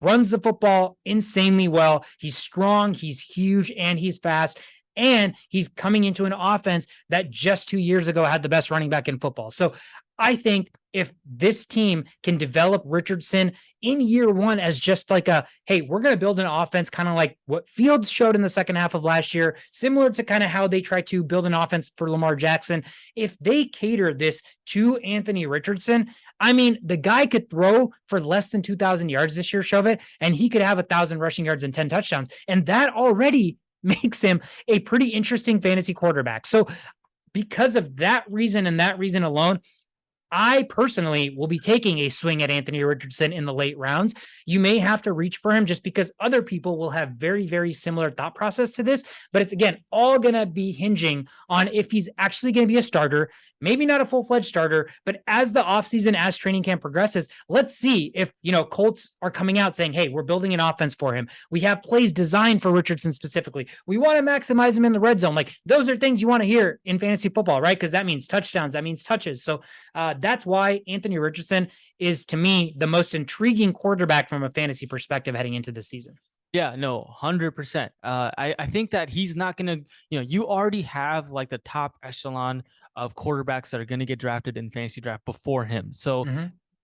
runs the football insanely well. He's strong, he's huge, and he's fast. And he's coming into an offense that just 2 years ago had the best running back in football. So I think if this team can develop Richardson in year 1 as just like hey, we're going to build an offense kind of like what Fields showed in the second half of last year, similar to kind of how they tried to build an offense for Lamar Jackson. If they cater this to Anthony Richardson, I mean, the guy could throw for less than 2,000 yards this year, shove it, and he could have 1,000 rushing yards and 10 touchdowns. And that already makes him a pretty interesting fantasy quarterback. So because of that reason and that reason alone, I personally will be taking a swing at Anthony Richardson in the late rounds. You may have to reach for him just because other people will have very, very similar thought process to this. But it's, again, all going to be hinging on if he's actually going to be a starter, maybe not a full-fledged starter, but as the offseason, as training camp progresses, let's see if, Colts are coming out saying, hey, we're building an offense for him. We have plays designed for Richardson specifically. We want to maximize him in the red zone. Like, those are things you want to hear in fantasy football, right? Because that means touchdowns, that means touches. So that's why Anthony Richardson is, to me, the most intriguing quarterback from a fantasy perspective heading into this season. Yeah, no, 100%. I think that he's not going to, you already have like the top echelon of quarterbacks that are going to get drafted in fantasy draft before him. So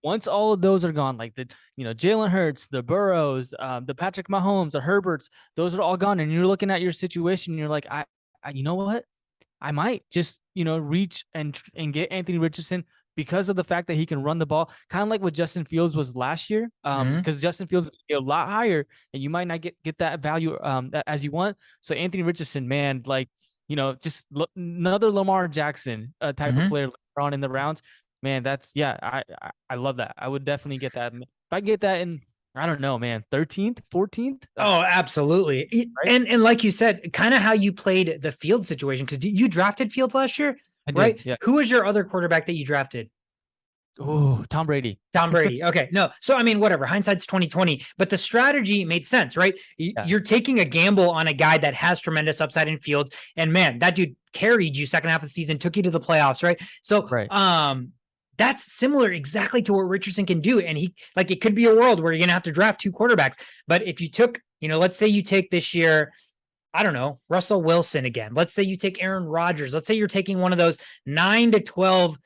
once all of those are gone, like the, Jalen Hurts, the Burrows, the Patrick Mahomes, the Herberts, those are all gone. And you're looking at your situation and you're like, you know what? I might just, reach and get Anthony Richardson because of the fact that he can run the ball, kind of like what Justin Fields was last year. Because Justin Fields is a lot higher and you might not get that value as you want. So Anthony Richardson, man, like, just another Lamar Jackson type of player on in the rounds. Man, that's, I love that. I would definitely get that. If I get that in, I don't know, man, 13th, 14th. Oh, absolutely. Right? And like you said, kind of how you played the Field situation, because you drafted Fields last year, right? Yeah. Who was your other quarterback that you drafted? Oh, Tom Brady. Tom Brady. Okay. No. So, I mean, whatever. Hindsight's 2020, but the strategy made sense, right? You're taking a gamble on a guy that has tremendous upside in Fields. And man, that dude carried you second half of the season, took you to the playoffs, right? So, that's similar exactly to what Richardson can do. And it could be a world where you're going to have to draft 2 quarterbacks. But if you took, let's say you take this year, I don't know, Russell Wilson again. Let's say you take Aaron Rodgers. Let's say you're taking one of those 9 to 12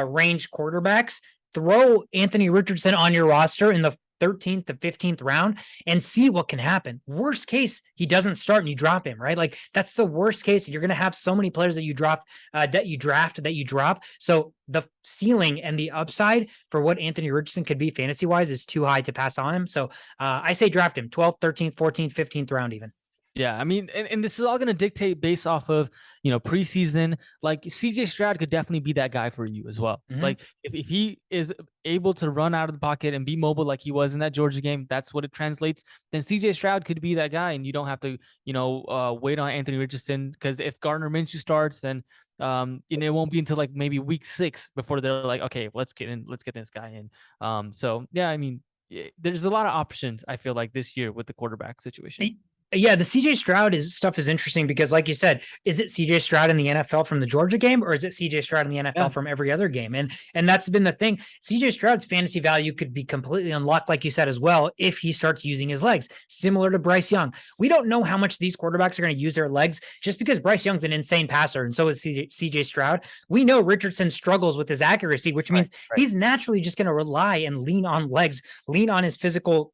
range quarterbacks, throw Anthony Richardson on your roster in the 13th to 15th round and see what can happen. Worst case, he doesn't start and you drop him, right? Like, that's the worst case. You're going to have so many players that you drop, that you drop. So the ceiling and the upside for what Anthony Richardson could be fantasy wise is too high to pass on him. So I say draft him 12th, 13th, 14th, 15th round even. Yeah, I mean, and this is all going to dictate based off of, preseason. Like CJ Stroud could definitely be that guy for you as well. Like if he is able to run out of the pocket and be mobile like he was in that Georgia game, that's what it translates. Then CJ Stroud could be that guy, and you don't have to, wait on Anthony Richardson, because if Gardner Minshew starts, then it won't be until like maybe week 6 before they're like, okay, let's get this guy in. So yeah, I mean, there's a lot of options, I feel like, this year with the quarterback situation. Yeah, the CJ Stroud stuff is interesting because, like you said, is it CJ Stroud in the NFL from the Georgia game, or is it CJ Stroud in the NFL Yeah. from every other game? And that's been the thing. CJ Stroud's fantasy value could be completely unlocked, like you said as well, if he starts using his legs, similar to Bryce Young. We don't know how much these quarterbacks are going to use their legs, just because Bryce Young's an insane passer, and so is CJ Stroud. We know Richardson struggles with his accuracy, which Right. means Right. he's naturally just going to rely and lean on legs, lean on his physical,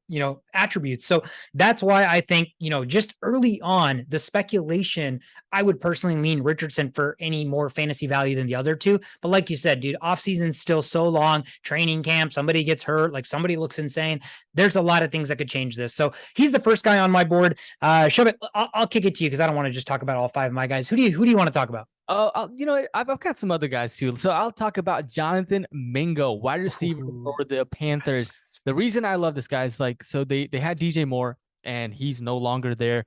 attributes. So that's why I think, just early on, the speculation, I would personally lean Richardson for any more fantasy value than the other two. But like you said, dude, offseason's still so long, training camp, somebody gets hurt, like somebody looks insane. There's a lot of things that could change this. So he's the first guy on my board. Shove it. I'll kick it to you because I don't want to just talk about all five of my guys. Who do you want to talk about? Oh, I've got some other guys too. So I'll talk about Jonathan Mingo, wide receiver Ooh. for the Panthers. The reason I love this guy is so they had DJ Moore and he's no longer there.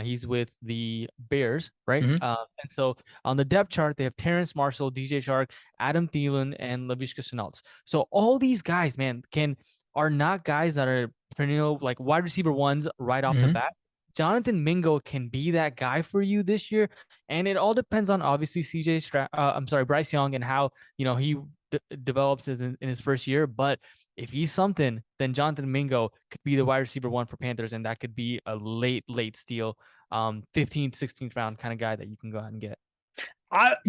He's with the Bears, right? Mm-hmm. And so on the depth chart, they have Terrence Marshall, DJ Shark, Adam Thielen, and Laviska Shenault. So all these guys, man, are not guys that are perennial like wide receiver ones right off the Mm-hmm. bat. Jonathan Mingo can be that guy for you this year. And it all depends on obviously Bryce Young and how, he develops in his first year. But if he's something, then Jonathan Mingo could be the wide receiver one for Panthers. And that could be a late steal, 15th, 16th round kind of guy that you can go out and get.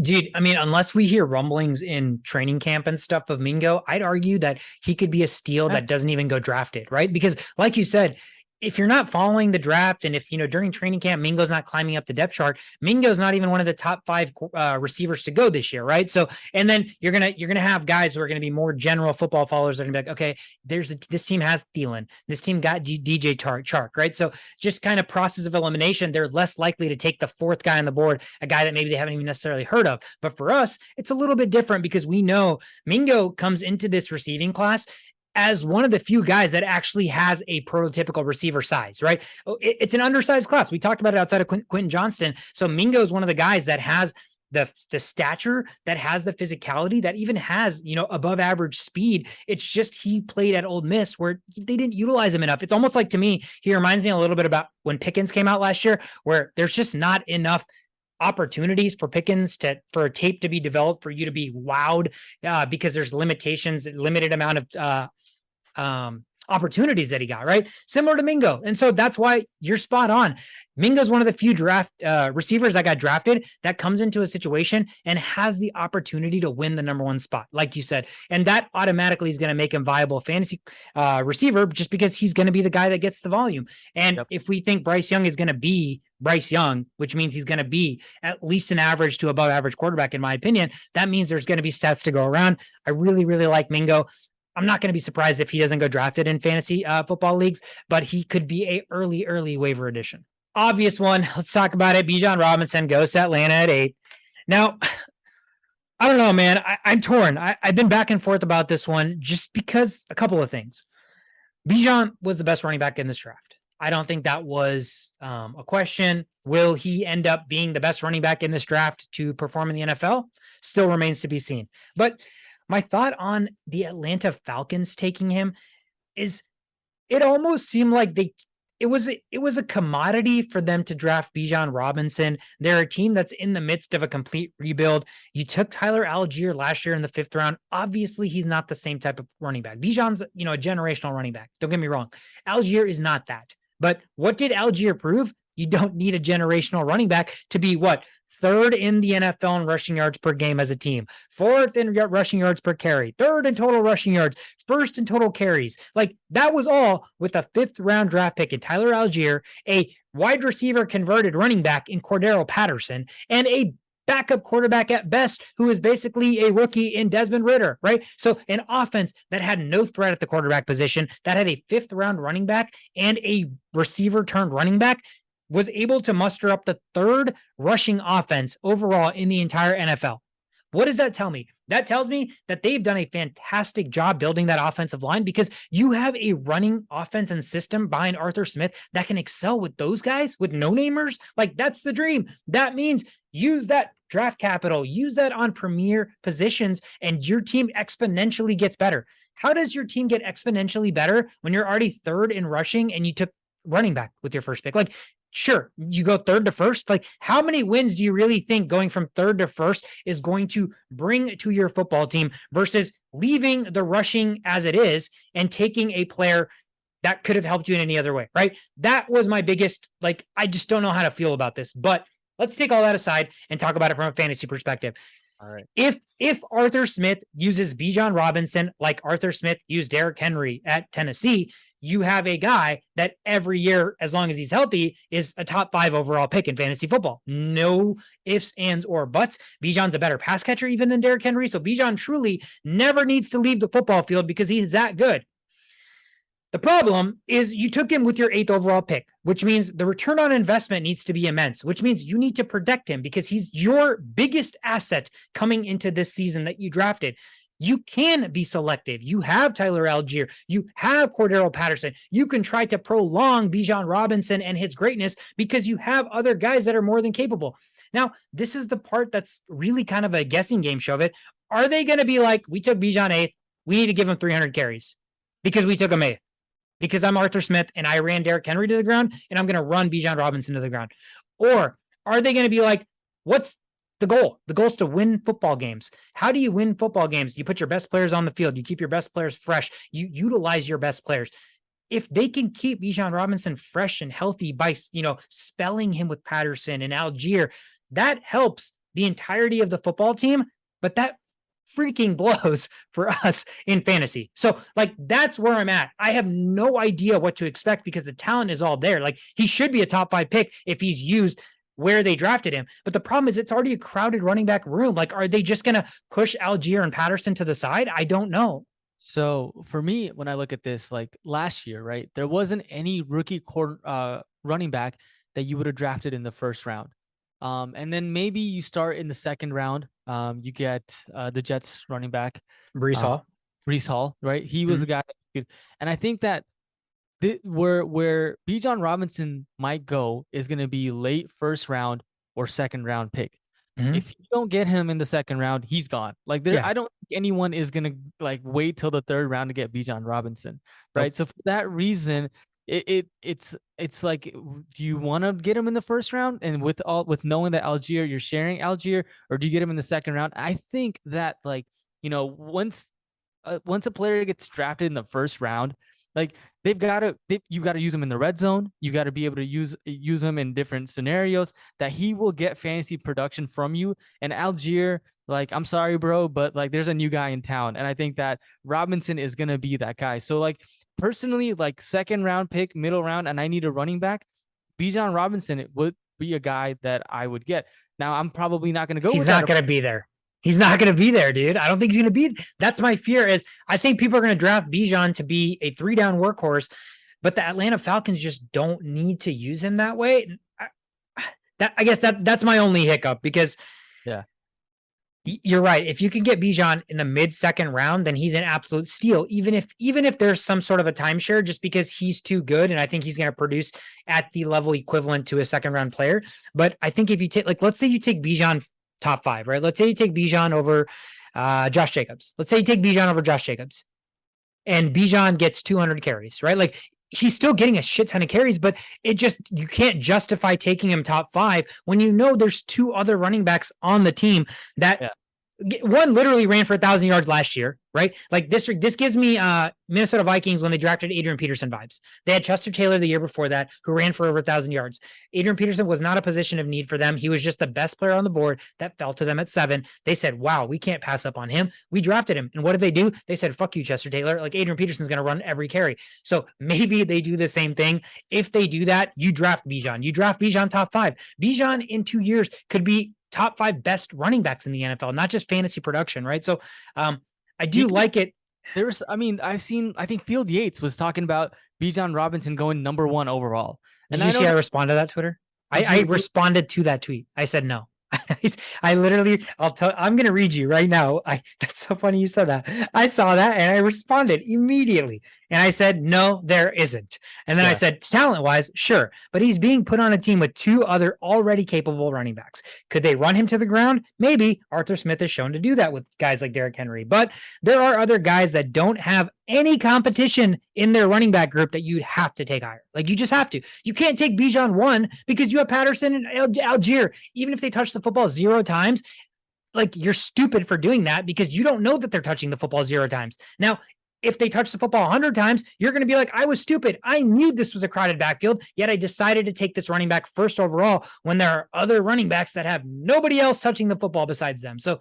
Dude, I mean, unless we hear rumblings in training camp and stuff of Mingo, I'd argue that he could be a steal Yeah. that doesn't even go drafted, right? Because, like you said, if you're not following the draft, and if during training camp Mingo's not climbing up the depth chart, Mingo's not even one of the top five receivers to go this year, right? So, and then you're gonna have guys who are gonna be more general football followers that are gonna be like, okay, this team has Thielen, this team got DJ Chark, right? So, just kind of process of elimination, they're less likely to take the fourth guy on the board, a guy that maybe they haven't even necessarily heard of. But for us, it's a little bit different because we know Mingo comes into this receiving class as one of the few guys that actually has a prototypical receiver size, right? It's an undersized class. We talked about it outside of Quentin Johnston. So Mingo is one of the guys that has the stature, that has the physicality, that even has, above average speed. It's just he played at Ole Miss where they didn't utilize him enough. It's almost like, to me, he reminds me a little bit about when Pickens came out last year, where there's just not enough opportunities for Pickens for a tape to be developed for you to be wowed because there's limitations, limited amount of opportunities that he got, right? Similar to Mingo. And so that's why you're spot on. Mingo's one of the few draft receivers that got drafted that comes into a situation and has the opportunity to win the number one spot, like you said. And that automatically is going to make him viable fantasy receiver just because he's going to be the guy that gets the volume. And Yep. if we think Bryce Young is going to be Bryce Young, which means he's going to be at least an average to above average quarterback, in my opinion, that means there's going to be stats to go around. I really, really like Mingo. I'm not going to be surprised if he doesn't go drafted in fantasy football leagues, but he could be a early waiver addition. Obvious one. Let's talk about it. Bijan Robinson goes to Atlanta at 8. Now, I don't know, man. I'm torn. I've been back and forth about this one just because a couple of things. Bijan was the best running back in this draft. I don't think that was a question. Will he end up being the best running back in this draft to perform in the NFL? Still remains to be seen. But my thought on the Atlanta Falcons taking him is it almost seemed like it was a commodity for them to draft Bijan Robinson. They're a team that's in the midst of a complete rebuild. You took Tyler Algier last year in the 5th round. Obviously, he's not the same type of running back. Bijan's, a generational running back. Don't get me wrong. Algier is not that. But what did Algier prove? You don't need a generational running back to be what? 3rd in the NFL in rushing yards per game as a team, 4th in rushing yards per carry, 3rd in total rushing yards, 1st in total carries. Like, that was all with a 5th round draft pick in Tyler Algier, a wide receiver converted running back in Cordero Patterson, and a backup quarterback at best who is basically a rookie in Desmond Ridder, right? So an offense that had no threat at the quarterback position, that had a 5th round running back and a receiver turned running back, was able to muster up the 3rd rushing offense overall in the entire NFL. What does that tell me? That tells me that they've done a fantastic job building that offensive line because you have a running offense and system behind Arthur Smith that can excel with those guys, with no-namers. Like, that's the dream. That means use that draft capital, use that on premier positions, and your team exponentially gets better. How does your team get exponentially better when you're already 3rd in rushing and you took running back with your first pick. Like, sure, you go third to first. Like, how many wins do you really think going from third to first is going to bring to your football team versus leaving the rushing as it is and taking a player that could have helped you in any other way, right? That was my biggest, like, I just don't know how to feel about this. But let's take all that aside and talk about it from a fantasy perspective. All right. If Arthur Smith uses Bijan Robinson like Arthur Smith used Derrick Henry at Tennessee, you have a guy that every year, as long as he's healthy, is a top 5 overall pick in fantasy football. No ifs, ands, or buts. Bijan's a better pass catcher even than Derrick Henry. So Bijan truly never needs to leave the football field because he's that good. The problem is you took him with your 8th overall pick, which means the return on investment needs to be immense, which means you need to protect him because he's your biggest asset coming into this season that you drafted. You can be selective. You have Tyler Algier. You have Cordero Patterson. You can try to prolong Bijan Robinson and his greatness because you have other guys that are more than capable. Now, this is the part that's really kind of a guessing game show of it. Are they going to be like, we took Bijan 8th, we need to give him 300 carries because we took him 8th? Because I'm Arthur Smith and I ran Derrick Henry to the ground and I'm going to run Bijan Robinson to the ground? Or are they going to be like, what's the goal? The goal is to win football games. How do you win football games? You put your best players on the field. You keep your best players fresh. You utilize your best players. If they can keep Bijan Robinson fresh and healthy by, spelling him with Patterson and Algier, that helps the entirety of the football team. But that freaking blows for us in fantasy. So like, that's where I'm at. I have no idea what to expect because the talent is all there. Like, he should be a top 5 pick if he's used where they drafted him. But the problem is it's already a crowded running back room. Like, are they just going to push Algier and Patterson to the side? I don't know. So for me, when I look at this, like last year, right, there wasn't any rookie running back that you would have drafted in the first round. And then maybe you start in the second round. You get the Jets running back, Brees Hall. Brees Hall, right? He was a guy that could, and I think that where Bijan Robinson might go is going to be late first round or second round pick. If you don't get him in the second round, he's gone. Like I don't think anyone is gonna like wait till the third round to get Bijan Robinson, right? Nope. So for that reason, it's like, do you want to get him in the first round and with knowing that Algier, you're sharing Algier, or do you get him in the second round? I think that once a player gets drafted in the first round, like you got to use him in the red zone. You got to be able to use him in different scenarios that he will get fantasy production from you. And Algier, like, I'm sorry, bro, but like there's a new guy in town. And I think that Robinson is going to be that guy. So like personally, like second round pick, middle round, and I need a running back, Bijan Robinson, it would be a guy that I would get. Now I'm probably not going to go. He's not going to be there. He's not going to be there, dude. I don't think he's going to be. That's my fear. Is I think people are going to draft Bijan to be a 3-down workhorse, but the Atlanta Falcons just don't need to use him that way. I guess that's my only hiccup because you're right. If you can get Bijan in the mid-second round, then he's an absolute steal. Even if there's some sort of a timeshare, just because he's too good, and I think he's going to produce at the level equivalent to a second-round player. But I think if you take, like, let's say you take Bijan top 5, right? Let's say you take Bijan over Josh Jacobs. Let's say you take Bijan over Josh Jacobs and Bijan gets 200 carries, right? Like, he's still getting a shit ton of carries, but you can't justify taking him top 5 when you know there's 2 other running backs on the team that one literally ran for 1,000 yards last year, right? Like this gives me Minnesota Vikings when they drafted Adrian Peterson vibes. They had Chester Taylor the year before that, who ran for over 1,000 yards. Adrian Peterson was not a position of need for them. He was just the best player on the board that fell to them at 7. They said, wow, we can't pass up on him. We drafted him. And what did they do? They said, fuck you, Chester Taylor. Like, Adrian Peterson's going to run every carry. So maybe they do the same thing. If they do that, you draft Bijan. You draft Bijan top 5. Bijan in 2 years could be top 5 best running backs in the NFL, not just fantasy production, right? So I do like it. I think Field Yates was talking about Bijan Robinson going number 1 overall. And Did you see I responded to that Twitter? I responded to that tweet. I said no. I literally, I'm going to read you right now. That's so funny you said that. I saw that and I responded immediately. And I said, no, there isn't. And then I Yeah. said, talent wise, sure. But he's being put on a team with two other already capable running backs. Could they run him to the ground? Maybe. Arthur Smith has shown to do that with guys like Derrick Henry. But there are other guys that don't have any competition in their running back group that you'd have to take higher. Like you just have to. You can't take Bijan 1 because you have Patterson and Algier. Even if they touch the football 0 times, like you're stupid for doing that because you don't know that they're touching the football 0 times. Now, if they touch the football 100 times, you're going to be like, I was stupid. I knew this was a crowded backfield, yet I decided to take this running back first overall when there are other running backs that have nobody else touching the football besides them. So,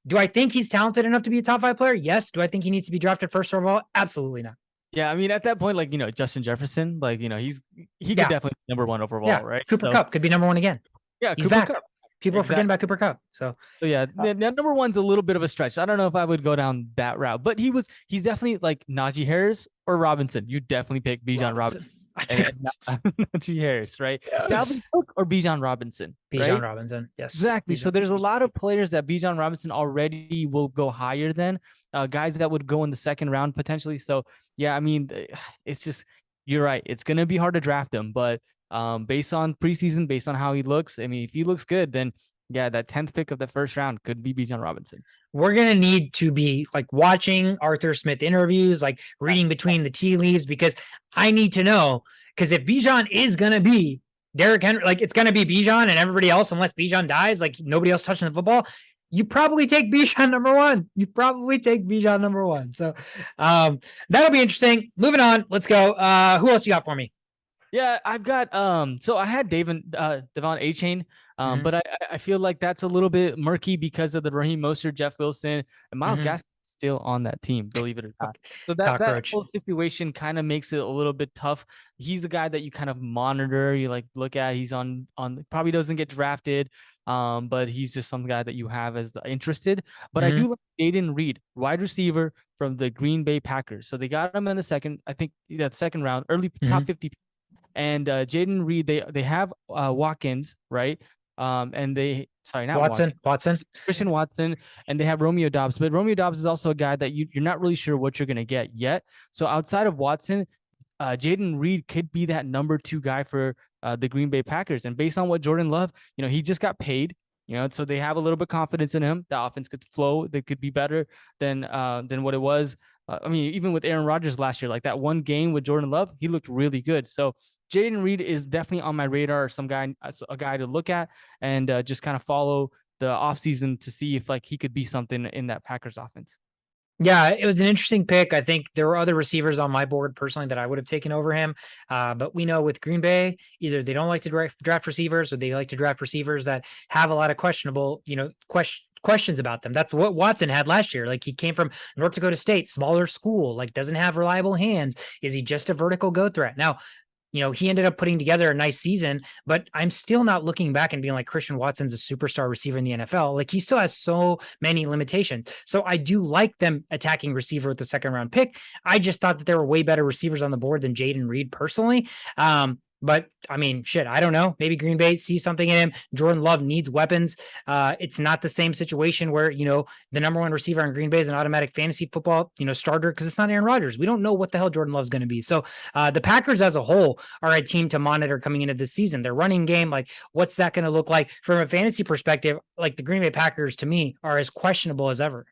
do I think he's talented enough to be a top 5 player? Yes. Do I think he needs to be drafted first overall? Absolutely not. Yeah, I mean, at that point, like, Justin Jefferson, like, he could definitely be number 1 overall, right? Cooper Kupp could be number 1 again. Yeah, he's Cooper back. Kupp. People are forgetting about Cooper Kupp. So yeah, number 1's a little bit of a stretch. I don't know if I would go down that route, but he's definitely like Najee Harris or Robinson. You definitely pick Bijan Robinson. Najee Harris, right? Dalvin Cook or Bijan Robinson. Bijan right? Robinson, yes. Exactly. Bijan. So there's a lot of players that Bijan Robinson already will go higher than guys that would go in the second round potentially. So yeah, I mean, it's just, you're right. It's gonna be hard to draft him, but based on preseason, based on how he looks, I mean, if he looks good, then yeah, that 10th pick of the first round could be Bijan Robinson. We're going to need to be like watching Arthur Smith interviews, like reading between the tea leaves, because I need to know, because if Bijan is going to be Derrick Henry, like it's going to be Bijan and everybody else, unless Bijan dies, like nobody else touching the football, you probably take Bijan number 1. You probably take Bijan number 1. So that'll be interesting. Moving on. Let's go. Who else you got for me? Yeah, I've got so I had Devon Achane, but I feel like that's a little bit murky because of the Raheem Mostert, Jeff Wilson, and Myles Gaskin still on that team, believe it or not. So that whole situation kind of makes it a little bit tough. He's the guy that you kind of monitor, you like look at. He's on probably doesn't get drafted, but he's just some guy that you have as interested. But I do like Jayden Reed, wide receiver from the Green Bay Packers. So they got him in the second round, early top 50. And Jayden Reed, they have Watkins, right? And they not Watson, Christian Watson, and they have Romeo Doubs. But Romeo Doubs is also a guy that you're not really sure what you're gonna get yet. So outside of Watson, Jayden Reed could be that number 2 guy for the Green Bay Packers. And based on what Jordan Love, he just got paid. So they have a little bit of confidence in him. The offense could flow. They could be better than what it was. I mean, even with Aaron Rodgers last year, like that one game with Jordan Love, he looked really good. So Jayden Reed is definitely on my radar, a guy to look at and just kind of follow the offseason to see if like he could be something in that Packers offense. Yeah, it was an interesting pick. I think there were other receivers on my board personally that I would have taken over him. But we know with Green Bay, either they don't like to draft receivers or they like to draft receivers that have a lot of questionable, questions about them. That's what Watson had last year. Like he came from North Dakota State, smaller school, like doesn't have reliable hands. Is he just a vertical go threat? Now, he ended up putting together a nice season, but I'm still not looking back and being like Christian Watson's a superstar receiver in the NFL. Like he still has so many limitations. So I do like them attacking receiver with the second round pick. I just thought that there were way better receivers on the board than Jayden Reed personally. But I mean, shit, I don't know. Maybe Green Bay sees something in him. Jordan Love needs weapons. It's not the same situation where, the number 1 receiver on Green Bay is an automatic fantasy football, starter because it's not Aaron Rodgers. We don't know what the hell Jordan Love's going to be. So the Packers as a whole are a team to monitor coming into this season. Their running game, like what's that going to look like from a fantasy perspective? Like the Green Bay Packers to me are as questionable as ever.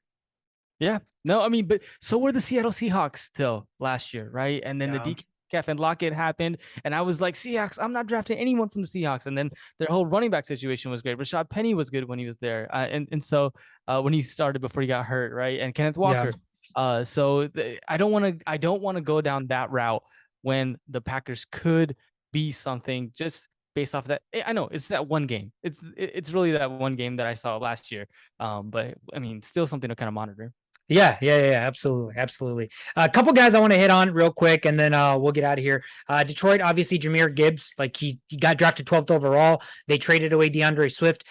Yeah, no, I mean, but so were the Seattle Seahawks till last year, right? And then the DK and Lockett happened, and I was like, Seahawks, I'm not drafting anyone from the Seahawks. And then their whole running back situation was great. Rashad Penny was good when he was there, and so when he started before he got hurt, right? And Kenneth Walker. I don't want to go down that route when the Packers could be something just based off that. I know it's that one game. It's really that one game that I saw last year. But I mean, still something to kind of monitor. Yeah, absolutely. A couple guys I want to hit on real quick, and then we'll get out of here. Detroit, obviously, Jahmyr Gibbs, like he got drafted 12th overall. They traded away DeAndre Swift.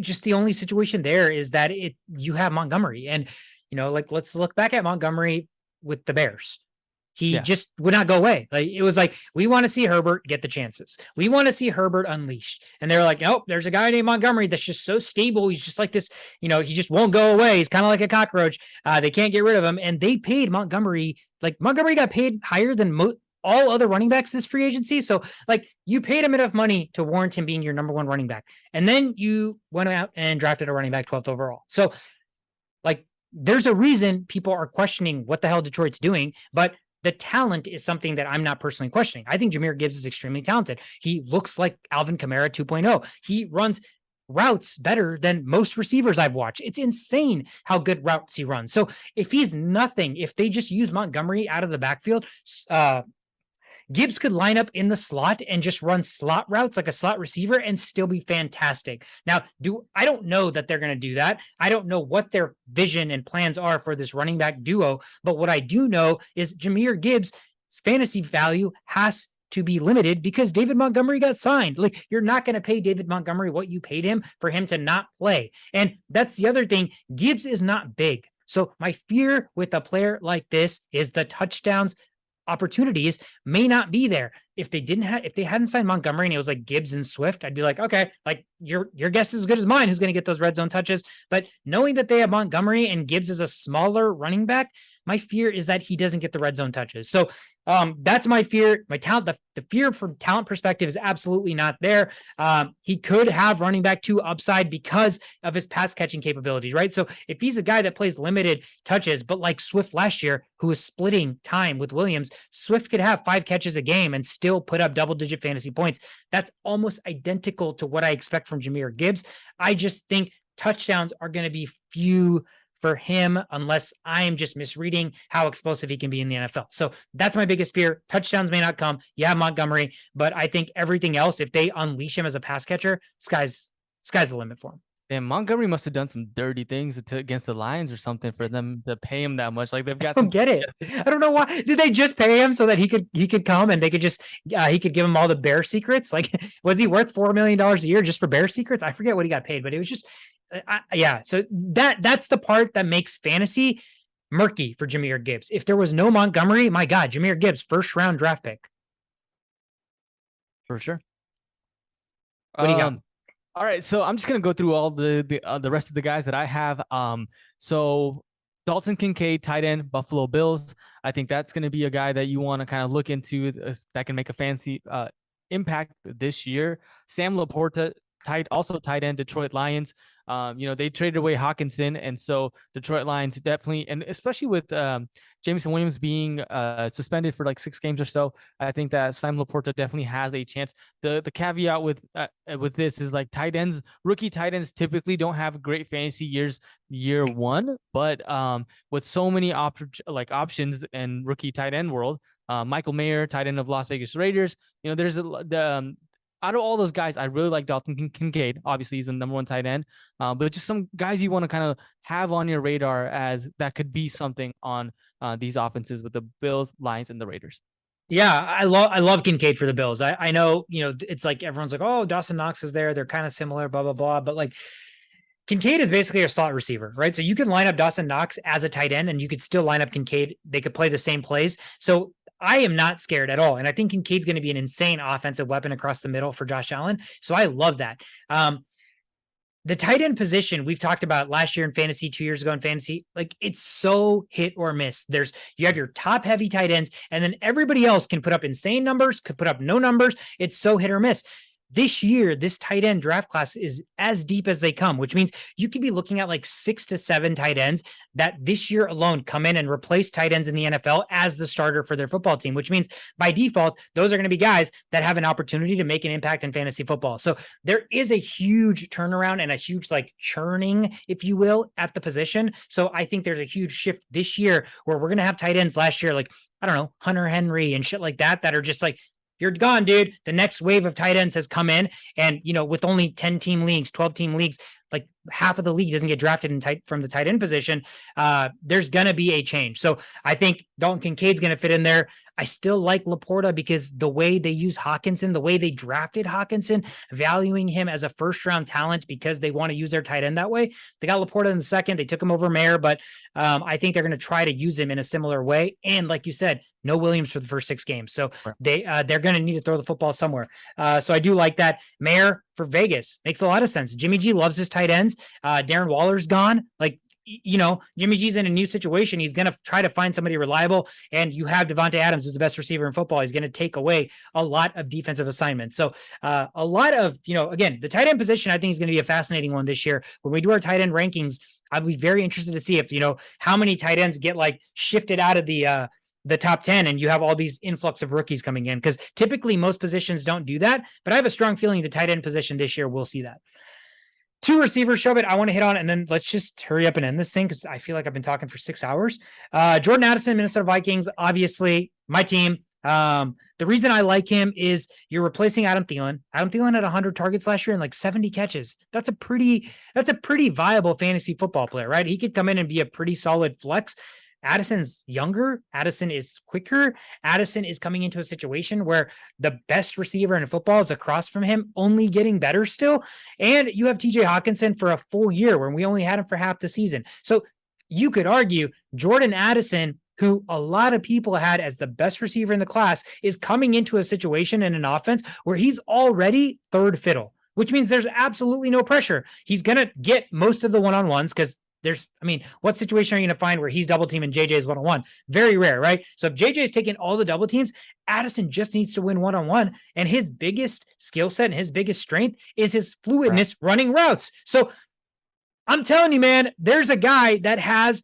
Just the only situation there is that you have Montgomery, and like let's look back at Montgomery with the Bears. He Yeah. just would not go away. Like it was like, we want to see Herbert get the chances. We want to see Herbert unleashed. And they're like, nope, there's a guy named Montgomery that's just so stable. He's just like this, he just won't go away. He's kind of like a cockroach. They can't get rid of him. And they paid Montgomery, like Montgomery got paid higher than all other running backs this free agency. So like you paid him enough money to warrant him being your number one running back. And then you went out and drafted a running back 12th overall. So like there's a reason people are questioning what the hell Detroit's doing, but the talent is something that I'm not personally questioning. I think Jahmyr Gibbs is extremely talented. He looks like Alvin Kamara 2.0. He runs routes better than most receivers I've watched. It's insane how good routes he runs. So if he's nothing, if they just use Montgomery out of the backfield, Gibbs could line up in the slot and just run slot routes like a slot receiver and still be fantastic. Now, I don't know that they're going to do that. I don't know what their vision and plans are for this running back duo, but what I do know is Jahmyr Gibbs' fantasy value has to be limited because David Montgomery got signed. Like you're not going to pay David Montgomery what you paid him for him to not play. And that's the other thing. Gibbs is not big. So my fear with a player like this is the touchdowns opportunities may not be there. If they hadn't signed Montgomery and it was like Gibbs and Swift, I'd be like, okay, like your guess is as good as mine who's going to get those red zone touches. But knowing that they have Montgomery and Gibbs is a smaller running back, my fear is that he doesn't get the red zone touches. So that's my fear. My talent, the fear from talent perspective is absolutely not there. He could have running back 2 upside because of his pass catching capabilities, right? So if he's a guy that plays limited touches, but like Swift last year, who was splitting time with Williams, Swift could have 5 catches a game and still put up double-digit fantasy points. That's almost identical to what I expect from Jahmyr Gibbs. I just think touchdowns are going to be few for him unless I am just misreading how explosive he can be in the NFL. So that's my biggest fear. Touchdowns may not come. Yeah, Montgomery, but I think everything else, if they unleash him as a pass catcher, sky's the limit for him. And Montgomery must have done some dirty things against the Lions or something for them to pay him that much. Like they've got I don't get it. I don't know why. Did they just pay him so that he could come and they could just he could give him all the bear secrets? Like, was he worth $4 million a year just for bear secrets? I forget what he got paid, but it was just yeah. So that's the part that makes fantasy murky for Jahmyr Gibbs. If there was no Montgomery, my God, Jahmyr Gibbs, 1st round draft pick. For sure. What do you got? All right, so I'm just gonna go through all the rest of the guys that I have. So Dalton Kincaid, tight end, Buffalo Bills. I think that's gonna be a guy that you want to kind of look into that can make a fancy impact this year. Sam Laporta, also tight end, Detroit Lions. They traded away Hawkinson, and so Detroit Lions definitely, and especially with Jameson Williams being suspended for like 6 games or so, I think that Sam Laporta definitely has a chance. The caveat with this is like rookie tight ends typically don't have great fantasy years year 1, but with so many options in rookie tight end world, Michael Mayer, tight end of Las Vegas Raiders, there's out of all those guys, I really like Dalton Kincaid. Obviously, he's the number 1 tight end. But just some guys you want to kind of have on your radar as that could be something on these offenses with the Bills, Lions, and the Raiders. Yeah, I love Kincaid for the Bills. I know, it's like everyone's like, oh, Dawson Knox is there. They're kind of similar, blah, blah, blah. But like Kincaid is basically a slot receiver, right? So you can line up Dawson Knox as a tight end and you could still line up Kincaid. They could play the same plays. So I am not scared at all. And I think Kincaid's going to be an insane offensive weapon across the middle for Josh Allen. So I love that. The tight end position we've talked about last year in fantasy, 2 years ago in fantasy, like it's so hit or miss. You have your top heavy tight ends and then everybody else can put up insane numbers, could put up no numbers. It's so hit or miss. This year, this tight end draft class is as deep as they come, which means you could be looking at like 6 to 7 tight ends that this year alone come in and replace tight ends in the NFL as the starter for their football team, which means by default, those are going to be guys that have an opportunity to make an impact in fantasy football. So there is a huge turnaround and a huge like churning, if you will, at the position. So I think there's a huge shift this year where we're going to have tight ends last year, like, I don't know, Hunter Henry and shit like that are just like, you're gone, dude. The next wave of tight ends has come in. And, with only 10-team leagues, 12-team leagues, like half of the league doesn't get drafted from the tight end position, there's going to be a change. So I think Dalton Kincaid's going to fit in there. I still like Laporta because the way they use Hawkinson, the way they drafted Hawkinson, valuing him as a first round talent because they want to use their tight end that way. They got Laporta in the second. They took him over Mayer, but I think they're going to try to use him in a similar way. And like you said, no Williams for the first 6 games. So they're going to need to throw the football somewhere. So I do like that. Mayer for Vegas makes a lot of sense. Jimmy G loves his tight ends. Darren Waller's gone. Like, Jimmy G's in a new situation. He's going to try to find somebody reliable. And you have Devontae Adams as the best receiver in football. He's going to take away a lot of defensive assignments. So a lot of, again, the tight end position, I think is going to be a fascinating one this year. When we do our tight end rankings, I'd be very interested to see if, how many tight ends get like shifted out of the top 10 and you have all these influx of rookies coming in, because typically most positions don't do that. But I have a strong feeling the tight end position this year, we'll see that. 2 receivers, Shove It, I want to hit on, and then let's just hurry up and end this thing because I feel like I've been talking for 6 hours. Jordan Addison, Minnesota Vikings, obviously my team. The reason I like him is you're replacing Adam Thielen. Adam Thielen had 100 targets last year and like 70 catches. That's a pretty viable fantasy football player, right? He could come in and be a pretty solid flex. Addison's younger. Addison is quicker. Addison is coming into a situation where the best receiver in football is across from him, only getting better still. And you have TJ Hawkinson for a full year when we only had him for half the season. So you could argue Jordan Addison, who a lot of people had as the best receiver in the class, is coming into a situation in an offense where he's already third fiddle, which means there's absolutely no pressure. He's going to get most of the one-on-ones because what situation are you going to find where he's double team and JJ is one-on-one? Very rare, right? So if JJ is taking all the double teams, Addison just needs to win one-on-one. And his biggest skill set and his biggest strength is his fluidness running routes. So I'm telling you, man, there's a guy that has,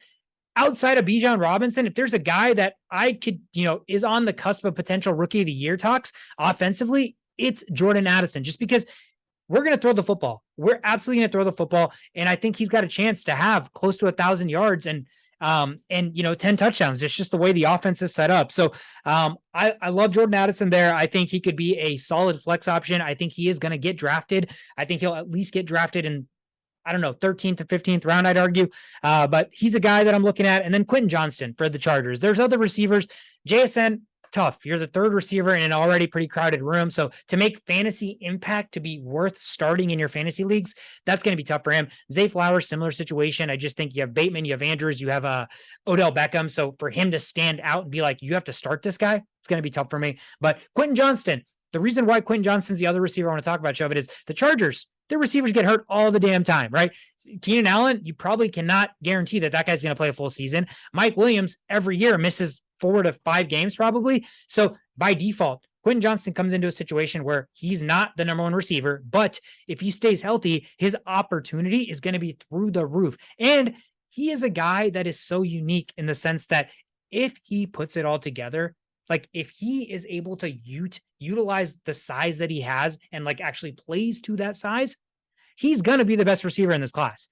outside of Bijan Robinson, if there's a guy that I could, is on the cusp of potential rookie of the year talks offensively, it's Jordan Addison, just because we're going to throw the football. We're absolutely going to throw the football. And I think he's got a chance to have close to 1,000 yards and 10 touchdowns. It's just the way the offense is set up. So I love Jordan Addison there. I think he could be a solid flex option. I think he is going to get drafted. I think he'll at least get drafted in, 13th to 15th round, I'd argue. But he's a guy that I'm looking at. And then Quentin Johnston for the Chargers. There's other receivers. JSN, tough. You're the third receiver in an already pretty crowded room. So to make fantasy impact to be worth starting in your fantasy leagues, that's going to be tough for him. Zay Flowers, similar situation. I just think you have Bateman, you have Andrews, you have Odell Beckham. So for him to stand out and be like, you have to start this guy, it's going to be tough for me. But Quentin Johnston, the reason why Quentin Johnston's the other receiver I want to talk about, Shove It, is the Chargers. Their receivers get hurt all the damn time, right? Keenan Allen, you probably cannot guarantee that guy's going to play a full season. Mike Williams every year misses 4 to 5 games probably. So by default, Quentin Johnston comes into a situation where he's not the number 1 receiver, but if he stays healthy, his opportunity is going to be through the roof. And he is a guy that is so unique in the sense that if he puts it all together, like if he is able to utilize the size that he has and like actually plays to that size, he's going to be the best receiver in this class.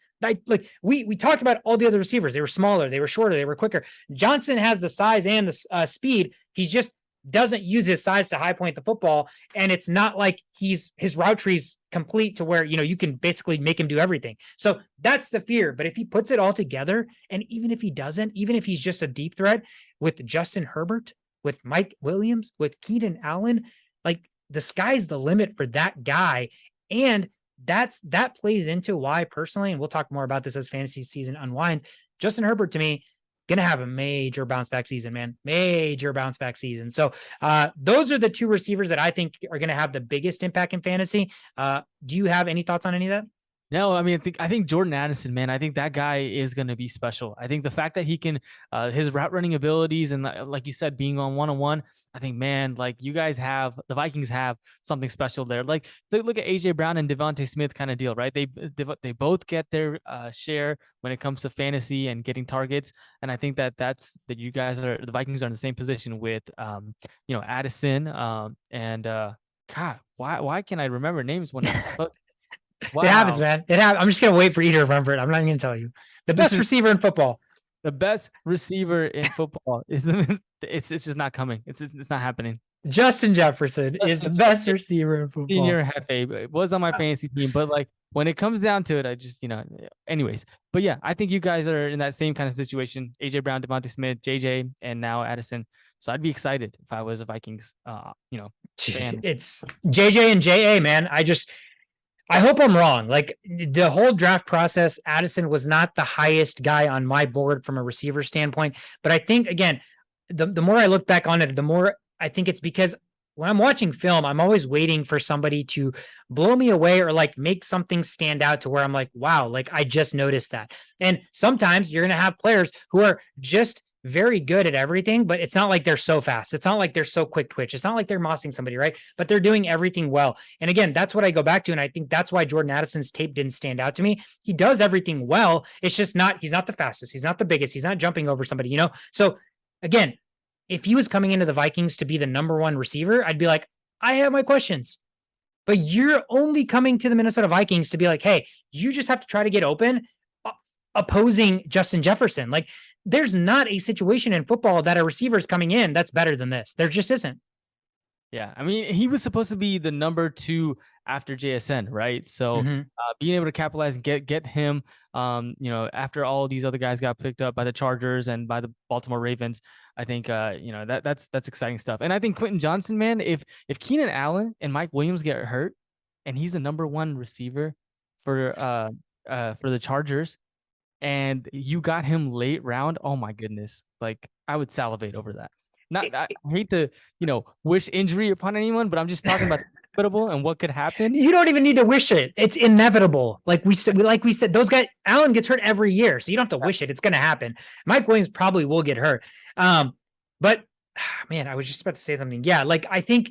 We talked about all the other receivers. They were smaller, they were shorter, they were quicker. Johnson has the size and the speed. He just doesn't use his size to high point the football. And it's not like his route tree's complete to where, you can basically make him do everything. So that's the fear. But if he puts it all together, and even if he doesn't, even if he's just a deep threat with Justin Herbert, with Mike Williams, with Keenan Allen, like the sky's the limit for that guy. And that plays into why personally, and we'll talk more about this as fantasy season unwinds, Justin Herbert to me, gonna have a major bounce back season, man. Major bounce back season. So those are the 2 receivers that I think are gonna have the biggest impact in fantasy. Do you have any thoughts on any of that? No, I mean, I think Jordan Addison, man, I think that guy is going to be special. I think the fact that he can, his route running abilities and like you said, being on one-on-one, I think, man, like the Vikings have something special there. Like look at AJ Brown and Devontae Smith kind of deal, right? They both get their share when it comes to fantasy and getting targets. And I think that the Vikings are in the same position with, Addison and God, why can't I remember names when I'm supposed. Wow. It happens, man. I'm just going to wait for you to remember it. I'm not even going to tell you. The best receiver in football. The best receiver in football is it's just not coming. It's not happening. Justin Jefferson is the Justin best receiver in football. Senior Hefe was on my fantasy team, but like when it comes down to it, I just, anyways. But yeah, I think you guys are in that same kind of situation. AJ Brown, Devontae Smith, JJ, and now Addison. So I'd be excited if I was a Vikings, Dude, fan. it's JJ and JA, man. I hope I'm wrong. Like the whole draft process, Addison was not the highest guy on my board from a receiver standpoint. But I think again, the more I look back on it, the more I think it's because when I'm watching film, I'm always waiting for somebody to blow me away or like make something stand out to where I'm like, wow, like I just noticed that. And sometimes you're going to have players who are just very good at everything, but it's not like they're so fast. It's not like they're so quick twitch. It's not like they're mossing somebody, right? But they're doing everything well. And again, that's what I go back to. And I think that's why Jordan Addison's tape didn't stand out to me. He does everything well. It's just he's not the fastest. He's not the biggest. He's not jumping over somebody, So again, if he was coming into the Vikings to be the number one receiver, I'd be like, I have my questions. But you're only coming to the Minnesota Vikings to be like, hey, you just have to try to get open opposing Justin Jefferson. Like, there's not a situation in football that a receiver is coming in that's better than this. There just isn't. Yeah, I mean, he was supposed to be the number 2 after JSN, right? So being able to capitalize and get him, after all these other guys got picked up by the Chargers and by the Baltimore Ravens, I think that's exciting stuff. And I think Quentin Johnson, man, if Keenan Allen and Mike Williams get hurt, and he's the number 1 receiver for the Chargers, and you got him late round, oh my goodness, like I would salivate over that. I hate to, wish injury upon anyone, but I'm just talking about inevitable and what could happen. You don't even need to wish it. It's inevitable. Like we said, those guys, Allen gets hurt every year, so you don't have to wish it. It's going to happen. Mike Williams probably will get hurt. But man, I was just about to say something. Yeah, like I think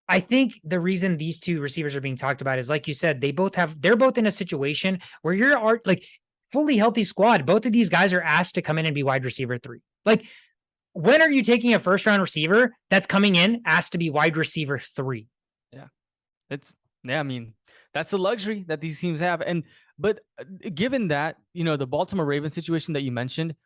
the reason these two receivers are being talked about is like you said, they're both in a situation where you're like fully healthy squad. Both of these guys are asked to come in and be wide receiver 3. Like, when are you taking a first round receiver that's coming in asked to be wide receiver 3? Yeah. I mean, that's the luxury that these teams have. But given that, the Baltimore Ravens situation that you mentioned,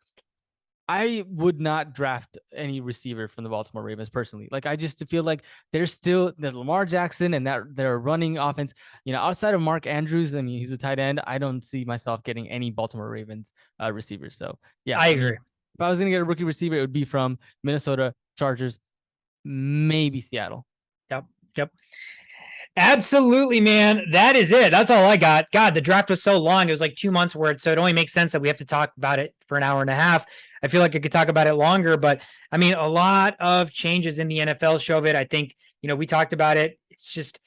I would not draft any receiver from the Baltimore Ravens personally. Like, I just feel like there's still the Lamar Jackson and that their running offense, outside of Mark Andrews, I mean, he's a tight end. I don't see myself getting any Baltimore Ravens receivers. So yeah, I agree. If I was going to get a rookie receiver, it would be from Minnesota, Chargers, maybe Seattle. Yep. Absolutely, man. That is it. That's all I got. God, the draft was so long. It was like 2 months worth. So it only makes sense that we have to talk about it for an hour and a half. I feel like I could talk about it longer, but I mean, a lot of changes in the NFL show of it. I think, we talked about it. It's just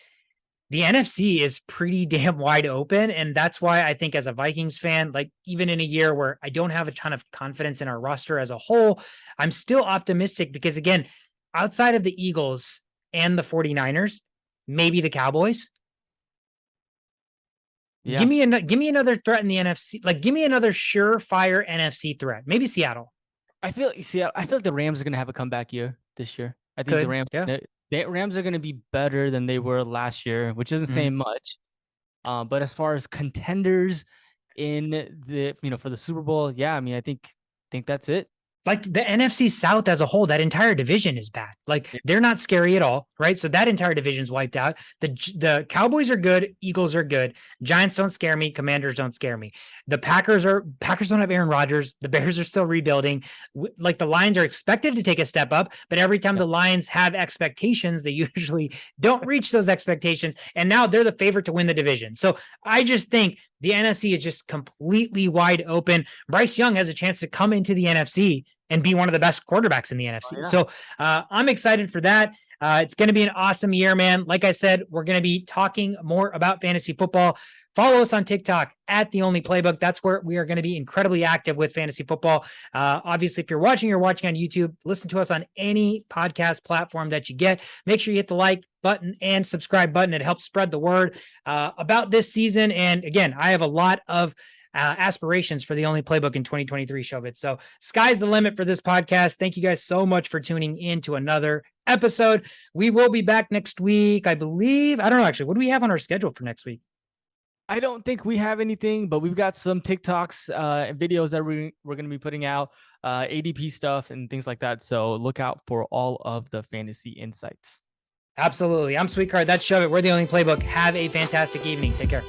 the NFC is pretty damn wide open. And that's why I think as a Vikings fan, like even in a year where I don't have a ton of confidence in our roster as a whole, I'm still optimistic because again, outside of the Eagles and the 49ers, maybe the Cowboys. Yeah. Give me another threat in the NFC. Like, give me another surefire NFC threat. Maybe Seattle. I feel like the Rams are going to have a comeback year this year. I think the Rams are going to be better than they were last year, which isn't saying much. But as far as contenders in the for the Super Bowl, yeah, I mean, I think that's it. Like the NFC South as a whole, that entire division is bad. Like they're not scary at all, right? So that entire division's wiped out. The Cowboys are good, Eagles are good, Giants don't scare me, Commanders don't scare me. The Packers don't have Aaron Rodgers. The Bears are still rebuilding. Like the Lions are expected to take a step up, but every time the Lions have expectations, they usually don't reach those expectations. And now they're the favorite to win the division. So I just think the NFC is just completely wide open. Bryce Young has a chance to come into the NFC and be one of the best quarterbacks in the NFC. Oh, yeah. So I'm excited for that. It's going to be an awesome year, man. Like I said, we're going to be talking more about fantasy football. Follow us on TikTok at The Only Playbook. That's where we are going to be incredibly active with fantasy football. Obviously, if you're watching on YouTube, listen to us on any podcast platform that you get. Make sure you hit the like button and subscribe button. It helps spread the word about this season. And again, I have a lot of aspirations for The Only Playbook in 2023, Showbit. So sky's the limit for this podcast. Thank you guys so much for tuning in to another episode. We will be back next week, I believe. I don't know, actually. What do we have on our schedule for next week? I don't think we have anything, but we've got some TikToks and videos that we're going to be putting out, ADP stuff and things like that. So look out for all of the fantasy insights. Absolutely. I'm Sweet Card. That's Shove It. We're the only playbook. Have a fantastic evening. Take care.